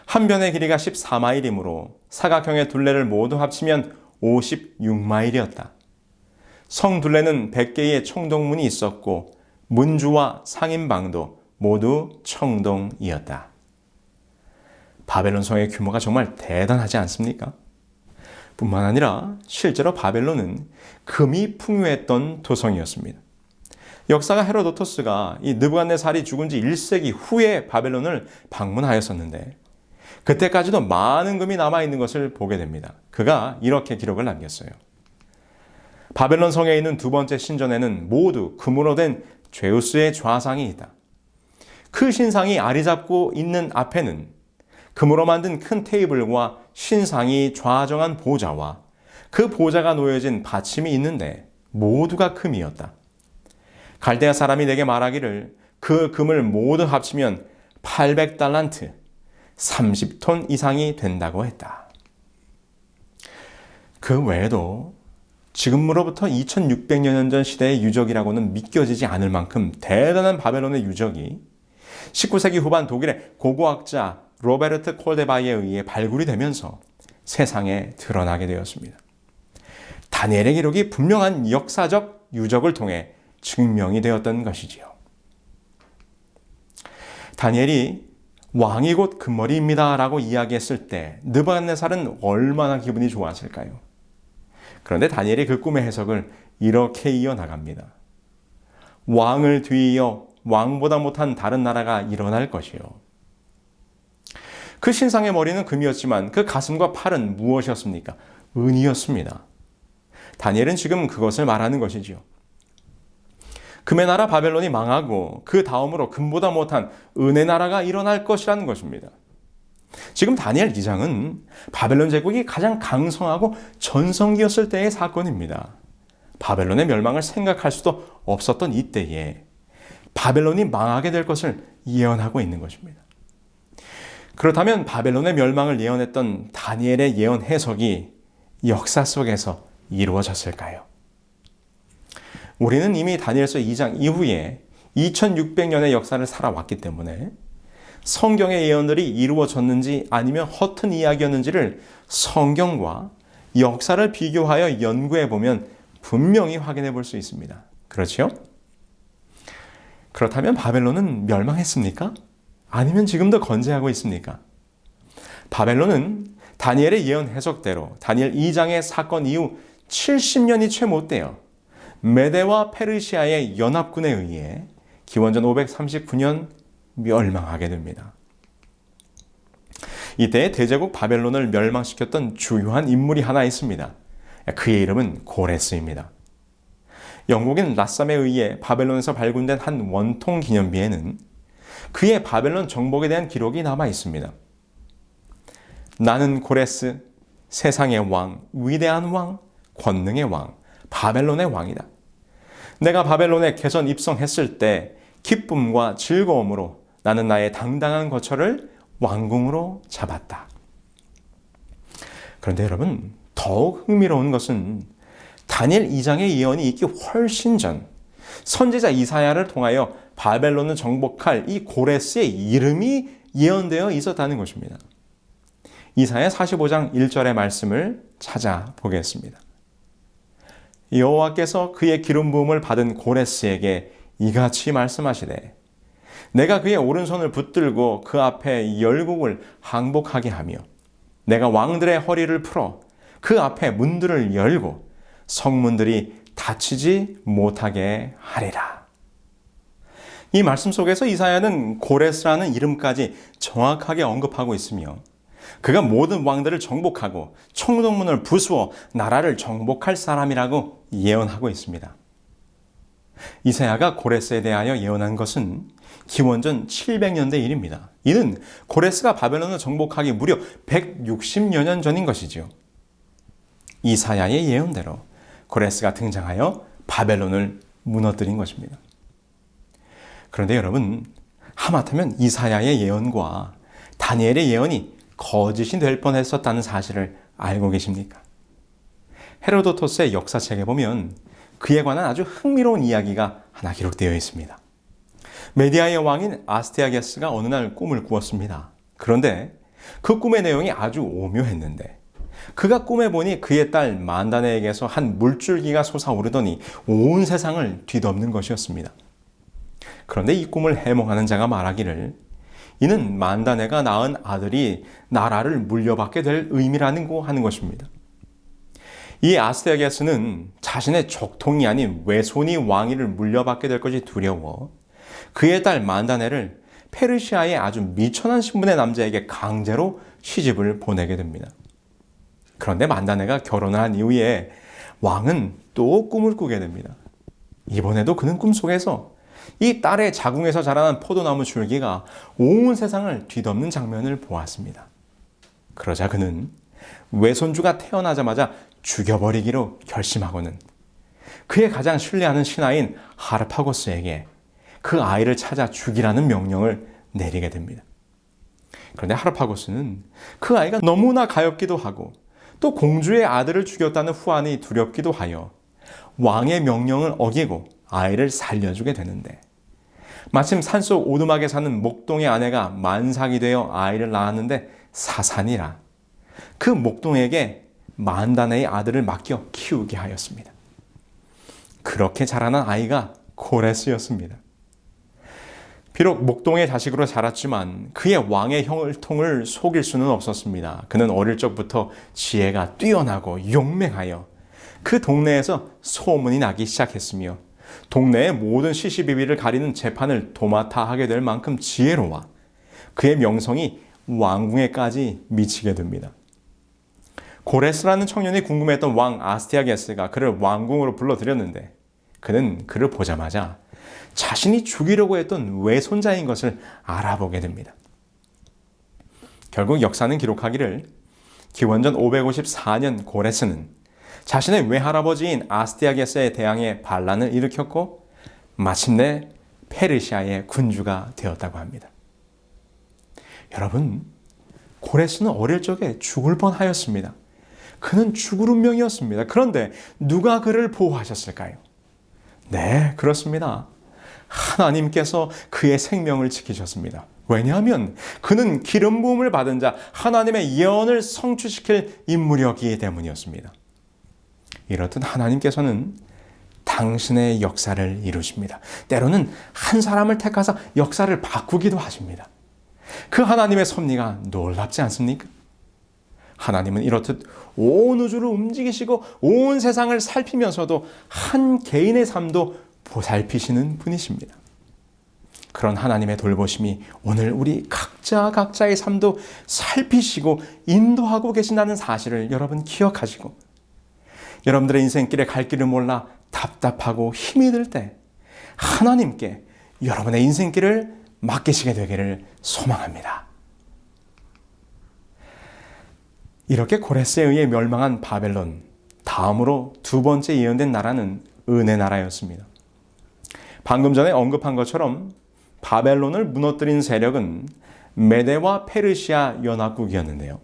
E: 한 변의 길이가 14마일이므로 사각형의 둘레를 모두 합치면 56마일이었다. 성 둘레는 100개의 청동문이 있었고 문주와 상인방도 모두 청동이었다. 바벨론 성의 규모가 정말 대단하지 않습니까? 뿐만 아니라 실제로 바벨론은 금이 풍요했던 도성이었습니다. 역사가 헤로도토스가 이 느부갓네살이 죽은 지 1세기 후에 바벨론을 방문하였었는데 그때까지도 많은 금이 남아있는 것을 보게 됩니다. 그가 이렇게 기록을 남겼어요. 바벨론 성에 있는 두 번째 신전에는 모두 금으로 된 제우스의 좌상이 있다. 그 신상이 아리 잡고 있는 앞에는 금으로 만든 큰 테이블과 신상이 좌정한 보좌와 그 보좌가 놓여진 받침이 있는데 모두가 금이었다. 갈대아 사람이 내게 말하기를 그 금을 모두 합치면 800달란트, 30톤 이상이 된다고 했다. 그 외에도 지금으로부터 2600여 년 전 시대의 유적이라고는 믿겨지지 않을 만큼 대단한 바벨론의 유적이 19세기 후반 독일의 고고학자 로베르트 콜데바이에 의해 발굴이 되면서 세상에 드러나게 되었습니다. 다니엘의 기록이 분명한 역사적 유적을 통해 증명이 되었던 것이지요. 다니엘이 왕이 곧 금머리입니다 라고 이야기했을 때 느부갓네살은 얼마나 기분이 좋았을까요? 그런데 다니엘이 그 꿈의 해석을 이렇게 이어나갑니다. 왕을 뒤이어 왕보다 못한 다른 나라가 일어날 것이요. 그 신상의 머리는 금이었지만 그 가슴과 팔은 무엇이었습니까? 은이었습니다. 다니엘은 지금 그것을 말하는 것이지요. 금의 나라 바벨론이 망하고 그 다음으로 금보다 못한 은의 나라가 일어날 것이라는 것입니다. 지금 다니엘 2장은 바벨론 제국이 가장 강성하고 전성기였을 때의 사건입니다. 바벨론의 멸망을 생각할 수도 없었던 이때에 바벨론이 망하게 될 것을 예언하고 있는 것입니다. 그렇다면 바벨론의 멸망을 예언했던 다니엘의 예언 해석이 역사 속에서 이루어졌을까요? 우리는 이미 다니엘서 2장 이후에 2600년의 역사를 살아왔기 때문에 성경의 예언들이 이루어졌는지 아니면 허튼 이야기였는지를 성경과 역사를 비교하여 연구해 보면 분명히 확인해 볼 수 있습니다. 그렇죠? 그렇다면 바벨론은 멸망했습니까? 아니면 지금도 건재하고 있습니까? 바벨론은 다니엘의 예언 해석대로 다니엘 2장의 사건 이후 70년이 채 못 돼요. 메대와 페르시아의 연합군에 의해 기원전 539년 멸망하게 됩니다. 이때 대제국 바벨론을 멸망시켰던 주요한 인물이 하나 있습니다. 그의 이름은 고레스입니다. 영국인 라삼에 의해 바벨론에서 발굴된 한 원통 기념비에는 그의 바벨론 정복에 대한 기록이 남아 있습니다. 나는 고레스, 세상의 왕, 위대한 왕, 권능의 왕, 바벨론의 왕이다. 내가 바벨론에 개선 입성했을 때 기쁨과 즐거움으로 나는 나의 당당한 거처를 왕궁으로 잡았다. 그런데 여러분, 더욱 흥미로운 것은 다니엘 2장의 예언이 있기 훨씬 전 선지자 이사야를 통하여 바벨론을 정복할 이 고레스의 이름이 예언되어 있었다는 것입니다. 이사야 45장 1절의 말씀을 찾아보겠습니다. 여호와께서 그의 기름 부음을 받은 고레스에게 이같이 말씀하시되 내가 그의 오른손을 붙들고 그 앞에 열국을 항복하게 하며 내가 왕들의 허리를 풀어 그 앞에 문들을 열고 성문들이 닫히지 못하게 하리라. 이 말씀 속에서 이사야는 고레스라는 이름까지 정확하게 언급하고 있으며 그가 모든 왕들을 정복하고 청동문을 부수어 나라를 정복할 사람이라고 예언하고 있습니다. 이사야가 고레스에 대하여 예언한 것은 기원전 700년대 일입니다. 이는 고레스가 바벨론을 정복하기 무려 160여 년 전인 것이죠. 이사야의 예언대로 고레스가 등장하여 바벨론을 무너뜨린 것입니다. 그런데 여러분, 하마터면 이사야의 예언과 다니엘의 예언이 거짓이 될 뻔했었다는 사실을 알고 계십니까? 헤로도토스의 역사책에 보면 그에 관한 아주 흥미로운 이야기가 하나 기록되어 있습니다. 메디아의 왕인 아스테아게스가 어느 날 꿈을 꾸었습니다. 그런데 그 꿈의 내용이 아주 오묘했는데 그가 꿈에 보니 그의 딸 만다네에게서 한 물줄기가 솟아오르더니 온 세상을 뒤덮는 것이었습니다. 그런데 이 꿈을 해몽하는 자가 말하기를 이는 만다네가 낳은 아들이 나라를 물려받게 될 의미라는 하는 것입니다. 이 아스테아게스는 자신의 족통이 아닌 외손이 왕위를 물려받게 될 것이 두려워 그의 딸 만다네를 페르시아의 아주 미천한 신분의 남자에게 강제로 시집을 보내게 됩니다. 그런데 만다네가 결혼을 한 이후에 왕은 또 꿈을 꾸게 됩니다. 이번에도 그는 꿈속에서 이 딸의 자궁에서 자라난 포도나무 줄기가 온 세상을 뒤덮는 장면을 보았습니다. 그러자 그는 외손주가 태어나자마자 죽여버리기로 결심하고는 그의 가장 신뢰하는 신하인 하르파고스에게 그 아이를 찾아 죽이라는 명령을 내리게 됩니다. 그런데 하르파고스는 그 아이가 너무나 가엾기도 하고 또 공주의 아들을 죽였다는 후환이 두렵기도 하여 왕의 명령을 어기고 아이를 살려주게 되는데, 마침 산속 오두막에 사는 목동의 아내가 만삭이 되어 아이를 낳았는데 사산이라 그 목동에게 만다네의 아들을 맡겨 키우게 하였습니다. 그렇게 자라난 아이가 고레스였습니다. 비록 목동의 자식으로 자랐지만 그의 왕의 혈통을 속일 수는 없었습니다. 그는 어릴 적부터 지혜가 뛰어나고 용맹하여 그 동네에서 소문이 나기 시작했으며 동네의 모든 시시비비를 가리는 재판을 도맡아 하게 될 만큼 지혜로워 그의 명성이 왕궁에까지 미치게 됩니다. 고레스라는 청년이 궁금했던 왕 아스티아게스가 그를 왕궁으로 불러들였는데 그는 그를 보자마자 자신이 죽이려고 했던 외손자인 것을 알아보게 됩니다. 결국 역사는 기록하기를 기원전 554년 고레스는 자신의 외할아버지인 아스티아게스에 대항해 반란을 일으켰고 마침내 페르시아의 군주가 되었다고 합니다. 여러분, 고레스는 어릴 적에 죽을 뻔하였습니다. 그는 죽을 운명이었습니다. 그런데 누가 그를 보호하셨을까요? 네, 그렇습니다. 하나님께서 그의 생명을 지키셨습니다. 왜냐하면 그는 기름 부음을 받은 자, 하나님의 예언을 성취시킬 인물이었기 때문이었습니다. 이렇듯 하나님께서는 당신의 역사를 이루십니다. 때로는 한 사람을 택하사 역사를 바꾸기도 하십니다. 그 하나님의 섭리가 놀랍지 않습니까? 하나님은 이렇듯 온 우주를 움직이시고 온 세상을 살피면서도 한 개인의 삶도 보살피시는 분이십니다. 그런 하나님의 돌보심이 오늘 우리 각자의 삶도 살피시고 인도하고 계신다는 사실을 여러분 기억하시고, 여러분들의 인생길에 갈 길을 몰라 답답하고 힘이 들 때 하나님께 여러분의 인생길을 맡기시게 되기를 소망합니다. 이렇게 고레스에 의해 멸망한 바벨론, 다음으로 두 번째 예언된 나라는 은혜 나라였습니다. 방금 전에 언급한 것처럼 바벨론을 무너뜨린 세력은 메데와 페르시아 연합국이었는데요.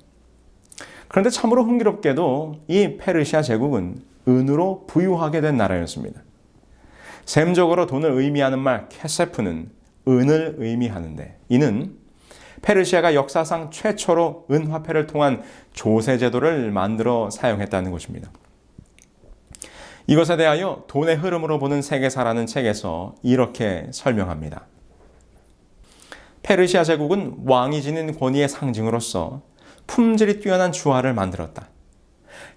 E: 그런데 참으로 흥미롭게도 이 페르시아 제국은 은으로 부유하게 된 나라였습니다. 셈적으로 돈을 의미하는 말 케세프는 은을 의미하는데, 이는 페르시아가 역사상 최초로 은화폐를 통한 조세 제도를 만들어 사용했다는 것입니다. 이것에 대하여 돈의 흐름으로 보는 세계사라는 책에서 이렇게 설명합니다. 페르시아 제국은 왕이 지닌 권위의 상징으로서 품질이 뛰어난 주화를 만들었다.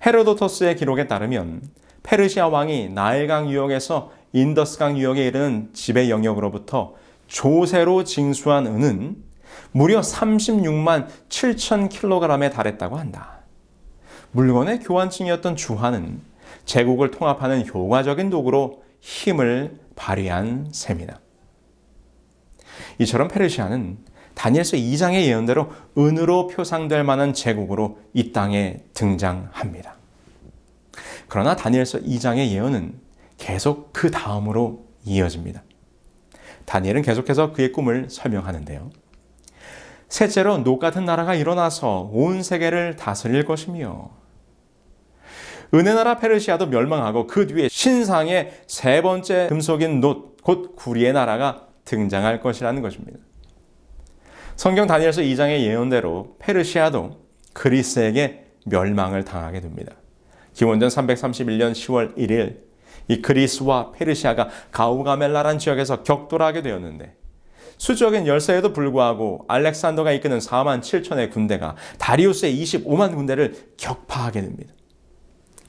E: 헤로도토스의 기록에 따르면 페르시아 왕이 나일강 유역에서 인더스강 유역에 이르는 지배 영역으로부터 조세로 징수한 은은 무려 36만 7천 킬로그램에 달했다고 한다. 물건의 교환증이었던 주화는 제국을 통합하는 효과적인 도구로 힘을 발휘한 셈이다. 이처럼 페르시아는 다니엘서 2장의 예언대로 은으로 표상될 만한 제국으로 이 땅에 등장합니다. 그러나 다니엘서 2장의 예언은 계속 그 다음으로 이어집니다. 다니엘은 계속해서 그의 꿈을 설명하는데요. 셋째로 녹 같은 나라가 일어나서 온 세계를 다스릴 것이며, 은혜 나라 페르시아도 멸망하고 그 뒤에 신상의 세 번째 금속인 놋, 곧 구리의 나라가 등장할 것이라는 것입니다. 성경 다니엘서 2장의 예언대로 페르시아도 그리스에게 멸망을 당하게 됩니다. 기원전 331년 10월 1일 이 그리스와 페르시아가 가우가멜라란 지역에서 격돌하게 되었는데, 수적인 열세에도 불구하고 알렉산더가 이끄는 4만 7천의 군대가 다리우스의 25만 군대를 격파하게 됩니다.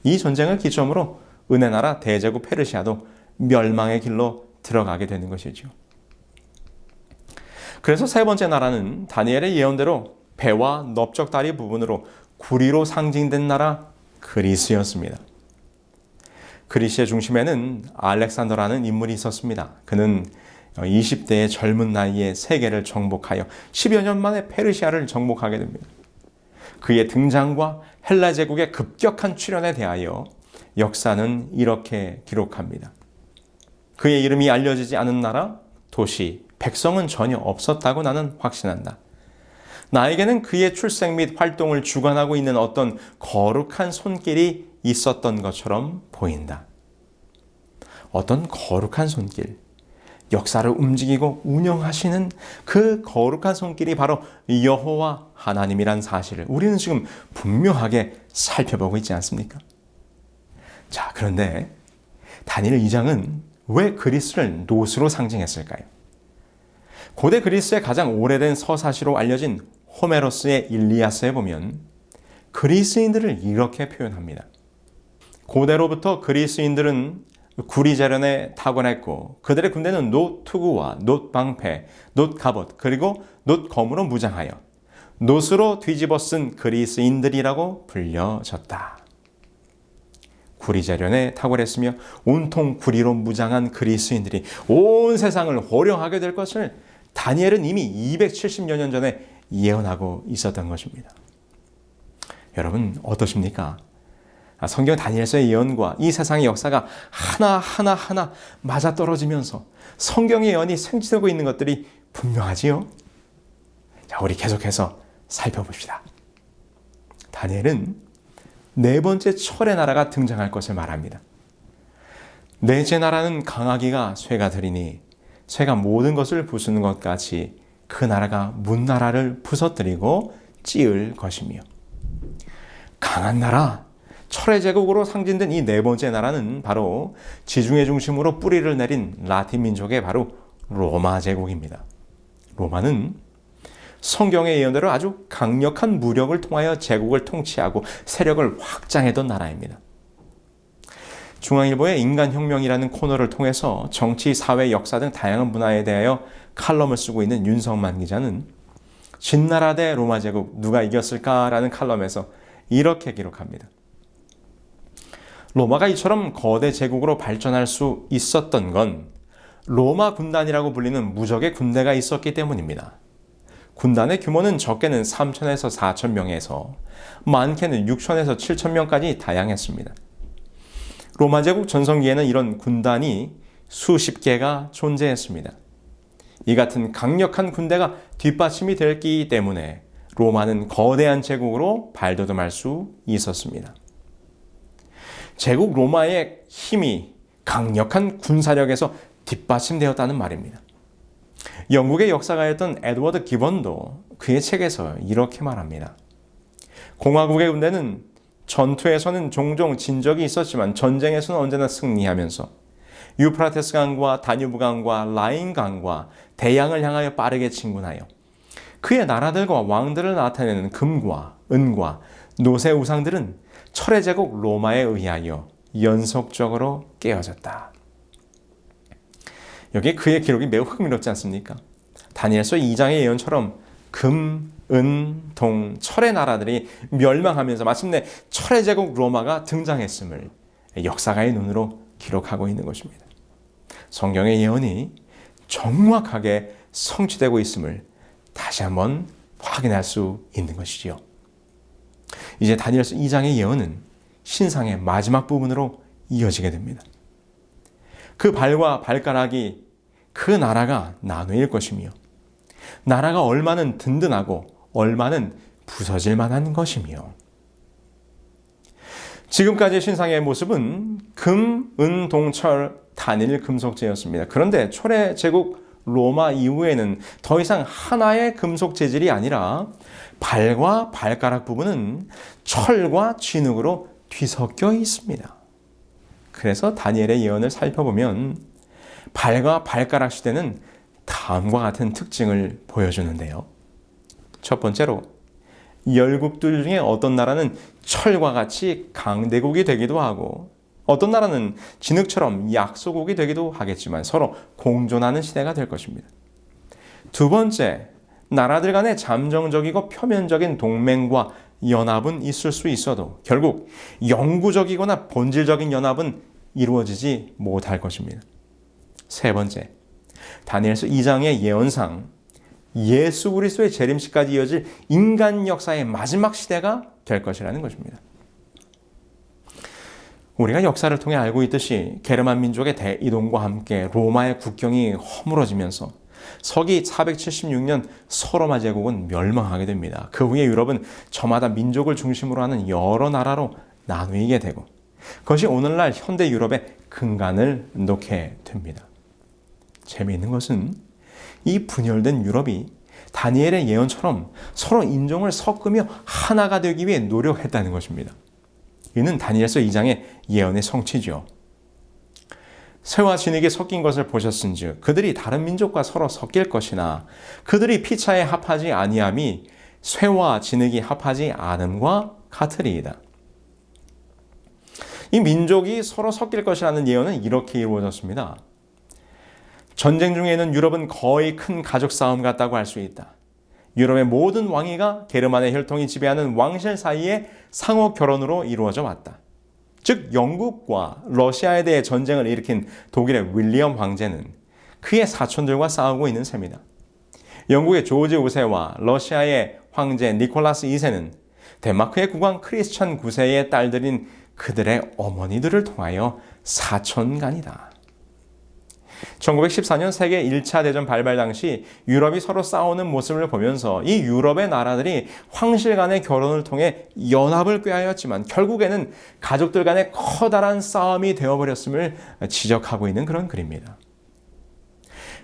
E: 이 전쟁을 기점으로 은혜나라 대제국 페르시아도 멸망의 길로 들어가게 되는 것이죠. 그래서 세 번째 나라는 다니엘의 예언대로 배와 넓적다리 부분으로 구리로 상징된 나라 그리스였습니다. 그리스의 중심에는 알렉산더라는 인물이 있었습니다. 그는 20대의 젊은 나이에 세계를 정복하여 10여 년 만에 페르시아를 정복하게 됩니다. 그의 등장과 헬라 제국의 급격한 출현에 대하여 역사는 이렇게 기록합니다. 그의 이름이 알려지지 않은 나라, 도시, 백성은 전혀 없었다고 나는 확신한다. 나에게는 그의 출생 및 활동을 주관하고 있는 어떤 거룩한 손길이 있었던 것처럼 보인다. 어떤 거룩한 손길, 역사를 움직이고 운영하시는 그 거룩한 손길이 바로 여호와 하나님이란 사실을 우리는 지금 분명하게 살펴보고 있지 않습니까? 자, 그런데 다니엘 2장은 왜 그리스를 노스로 상징했을까요? 고대 그리스의 가장 오래된 서사시로 알려진 호메로스의 일리아스에 보면 그리스인들을 이렇게 표현합니다. 고대로부터 그리스인들은 구리자련에 타곤했고 그들의 군대는 놋투구와 놋방패, 놋갑옷 그리고 놋검으로 무장하여 놋으로 뒤집어 쓴 그리스인들이라고 불려졌다. 구리자련에 탁월했으며 온통 구리로 무장한 그리스인들이 온 세상을 호령하게 될 것을 다니엘은 이미 270여 년 전에 예언하고 있었던 것입니다. 여러분 어떠십니까? 성경 다니엘서의 예언과 이 세상의 역사가 하나 맞아떨어지면서 성경의 예언이 생지되고 있는 것들이 분명하지요? 자, 우리 계속해서 살펴봅시다. 다니엘은 네 번째 철의 나라가 등장할 것을 말합니다. 넷째 나라는 강하기가 쇠가 들이니 쇠가 모든 것을 부수는 것 같이 그 나라가 문나라를 부서뜨리고 찌을 것이며, 강한 나라, 철의 제국으로 상징된 이 네 번째 나라는 바로 지중해 중심으로 뿌리를 내린 라틴 민족의 바로 로마 제국입니다. 로마는 성경의 예언대로 아주 강력한 무력을 통하여 제국을 통치하고 세력을 확장했던 나라입니다. 중앙일보의 인간혁명이라는 코너를 통해서 정치, 사회, 역사 등 다양한 분야에 대하여 칼럼을 쓰고 있는 윤성만 기자는 진나라 대 로마 제국 누가 이겼을까라는 칼럼에서 이렇게 기록합니다. 로마가 이처럼 거대 제국으로 발전할 수 있었던 건 로마 군단이라고 불리는 무적의 군대가 있었기 때문입니다. 군단의 규모는 적게는 3,000에서 4,000명에서 많게는 6,000에서 7,000명까지 다양했습니다. 로마 제국 전성기에는 이런 군단이 수십 개가 존재했습니다. 이 같은 강력한 군대가 뒷받침이 됐기 때문에 로마는 거대한 제국으로 발돋움할 수 있었습니다. 제국 로마의 힘이 강력한 군사력에서 뒷받침되었다는 말입니다. 영국의 역사가였던 에드워드 기번도 그의 책에서 이렇게 말합니다. 공화국의 군대는 전투에서는 종종 진 적이 있었지만 전쟁에서는 언제나 승리하면서 유프라테스 강과 다뉴브 강과 라인 강과 대양을 향하여 빠르게 진군하여 그의 나라들과 왕들을 나타내는 금과 은과 노새 우상들은 철의 제국 로마에 의하여 연속적으로 깨어졌다. 여기 그의 기록이 매우 흥미롭지 않습니까? 다니엘서 2장의 예언처럼 금, 은, 동, 철의 나라들이 멸망하면서 마침내 철의 제국 로마가 등장했음을 역사가의 눈으로 기록하고 있는 것입니다. 성경의 예언이 정확하게 성취되고 있음을 다시 한번 확인할 수 있는 것이지요. 이제 다니엘서 2장의 예언은 신상의 마지막 부분으로 이어지게 됩니다. 그 발과 발가락이 그 나라가 나누일 것이며 나라가 얼마는 든든하고 얼마는 부서질 만한 것이며, 지금까지의 신상의 모습은 금, 은, 동, 철, 단일 금속재였습니다. 그런데 철의 제국 로마 이후에는 더 이상 하나의 금속 재질이 아니라 발과 발가락 부분은 철과 진흙으로 뒤섞여 있습니다. 그래서 다니엘의 예언을 살펴보면 발과 발가락 시대는 다음과 같은 특징을 보여주는데요. 첫 번째로 열국들 중에 어떤 나라는 철과 같이 강대국이 되기도 하고 어떤 나라는 진흙처럼 약소국이 되기도 하겠지만 서로 공존하는 시대가 될 것입니다. 두 번째, 나라들 간의 잠정적이고 표면적인 동맹과 연합은 있을 수 있어도 결국 영구적이거나 본질적인 연합은 이루어지지 못할 것입니다. 세 번째, 다니엘서 2장의 예언상 예수 그리스도의 재림시까지 이어질 인간 역사의 마지막 시대가 될 것이라는 것입니다. 우리가 역사를 통해 알고 있듯이 게르만 민족의 대이동과 함께 로마의 국경이 허물어지면서 서기 476년 서로마 제국은 멸망하게 됩니다. 그 후에 유럽은 저마다 민족을 중심으로 하는 여러 나라로 나누게 되고 그것이 오늘날 현대 유럽의 근간을 놓게 됩니다. 재미있는 것은 이 분열된 유럽이 다니엘의 예언처럼 서로 인종을 섞으며 하나가 되기 위해 노력했다는 것입니다. 이는 다니엘서 2장의 예언의 성취죠. 새와 진흙이 섞인 것을 보셨은즉 그들이 다른 민족과 서로 섞일 것이나 그들이 피차에 합하지 아니함이 쇠와 진흙이 합하지 않음과 같으리이다. 이 민족이 서로 섞일 것이라는 예언은 이렇게 이루어졌습니다. 전쟁 중에는 유럽은 거의 큰 가족 싸움 같다고 할 수 있다. 유럽의 모든 왕위가 게르만의 혈통이 지배하는 왕실 사이의 상호 결혼으로 이루어져 왔다. 즉 영국과 러시아에 대해 전쟁을 일으킨 독일의 윌리엄 황제는 그의 사촌들과 싸우고 있는 셈이다. 영국의 조지 5세와 러시아의 황제 니콜라스 2세는 덴마크의 국왕 크리스천 9세의 딸들인 그들의 어머니들을 통하여 사촌간이다. 1914년 세계 1차 대전 발발 당시 유럽이 서로 싸우는 모습을 보면서 이 유럽의 나라들이 황실 간의 결혼을 통해 연합을 꾀하였지만 결국에는 가족들 간의 커다란 싸움이 되어버렸음을 지적하고 있는 그런 글입니다.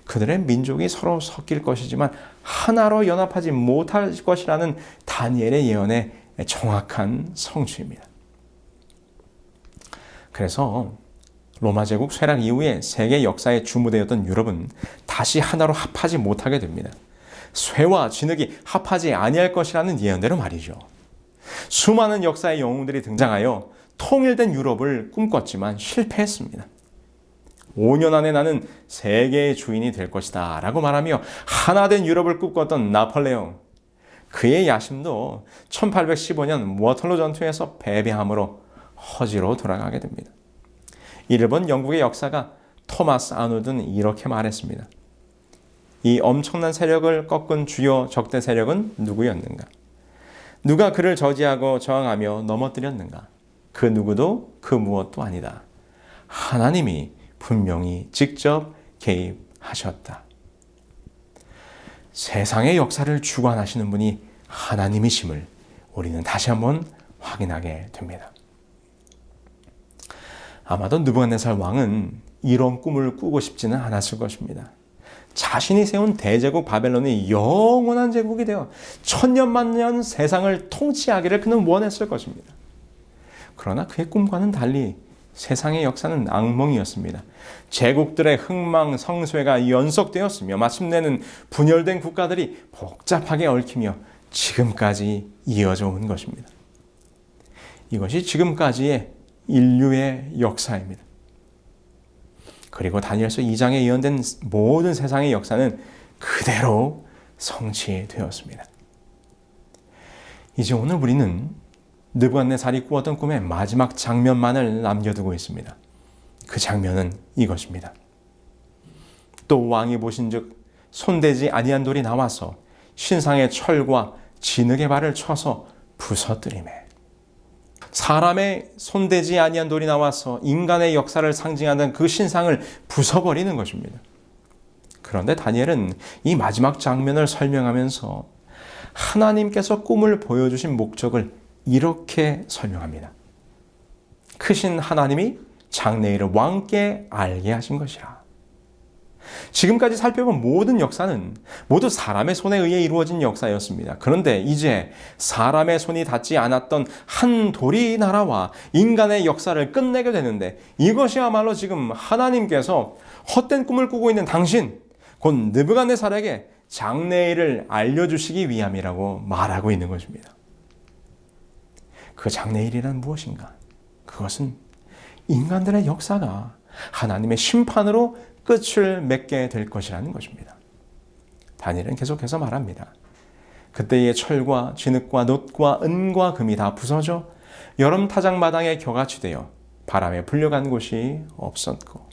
E: 그들의 민족이 서로 섞일 것이지만 하나로 연합하지 못할 것이라는 다니엘의 예언의 정확한 성취입니다. 그래서 로마 제국 쇠락 이후에 세계 역사의 주무되었던 유럽은 다시 하나로 합하지 못하게 됩니다. 쇠와 진흙이 합하지 아니할 것이라는 예언대로 말이죠. 수많은 역사의 영웅들이 등장하여 통일된 유럽을 꿈꿨지만 실패했습니다. 5년 안에 나는 세계의 주인이 될 것이다 라고 말하며 하나된 유럽을 꿈꿨던 나폴레옹. 그의 야심도 1815년 워털루 전투에서 패배함으로 허지로 돌아가게 됩니다. 이를 본 영국의 역사가 토마스 아놀드는 이렇게 말했습니다. 이 엄청난 세력을 꺾은 주요 적대 세력은 누구였는가? 누가 그를 저지하고 저항하며 넘어뜨렸는가? 그 누구도 그 무엇도 아니다. 하나님이 분명히 직접 개입하셨다. 세상의 역사를 주관하시는 분이 하나님이심을 우리는 다시 한번 확인하게 됩니다. 아마도 느부갓네살 왕은 이런 꿈을 꾸고 싶지는 않았을 것입니다. 자신이 세운 대제국 바벨론이 영원한 제국이 되어 천년만년 세상을 통치하기를 그는 원했을 것입니다. 그러나 그의 꿈과는 달리 세상의 역사는 악몽이었습니다. 제국들의 흥망성쇠가 연속되었으며 마침내는 분열된 국가들이 복잡하게 얽히며 지금까지 이어져 온 것입니다. 이것이 지금까지의 인류의 역사입니다. 그리고 다니엘서 2장에 예언된 모든 세상의 역사는 그대로 성취되었습니다. 이제 오늘 우리는 느부갓네살이 꾸었던 꿈의 마지막 장면만을 남겨두고 있습니다. 그 장면은 이것입니다. 또 왕이 보신즉 손대지 아니한 돌이 나와서 신상의 철과 진흙의 발을 쳐서 부서뜨리매. 사람의 손대지 아니한 돌이 나와서 인간의 역사를 상징하는 그 신상을 부숴버리는 것입니다. 그런데 다니엘은 이 마지막 장면을 설명하면서 하나님께서 꿈을 보여주신 목적을 이렇게 설명합니다. 크신 하나님이 장래일을 왕께 알게 하신 것이라. 지금까지 살펴본 모든 역사는 모두 사람의 손에 의해 이루어진 역사였습니다. 그런데 이제 사람의 손이 닿지 않았던 한 돌이 나라와 인간의 역사를 끝내게 되는데 이것이야말로 지금 하나님께서 헛된 꿈을 꾸고 있는 당신, 곧 느부갓네살에게 장래일을 알려주시기 위함이라고 말하고 있는 것입니다. 그 장래일이란 무엇인가? 그것은 인간들의 역사가 하나님의 심판으로 끝을 맺게 될 것이라는 것입니다. 다니엘은 계속해서 말합니다. 그때의 철과 진흙과 놋과 은과 금이 다 부서져 여름 타작마당에 겨같이 되어 바람에 불려간 곳이 없었고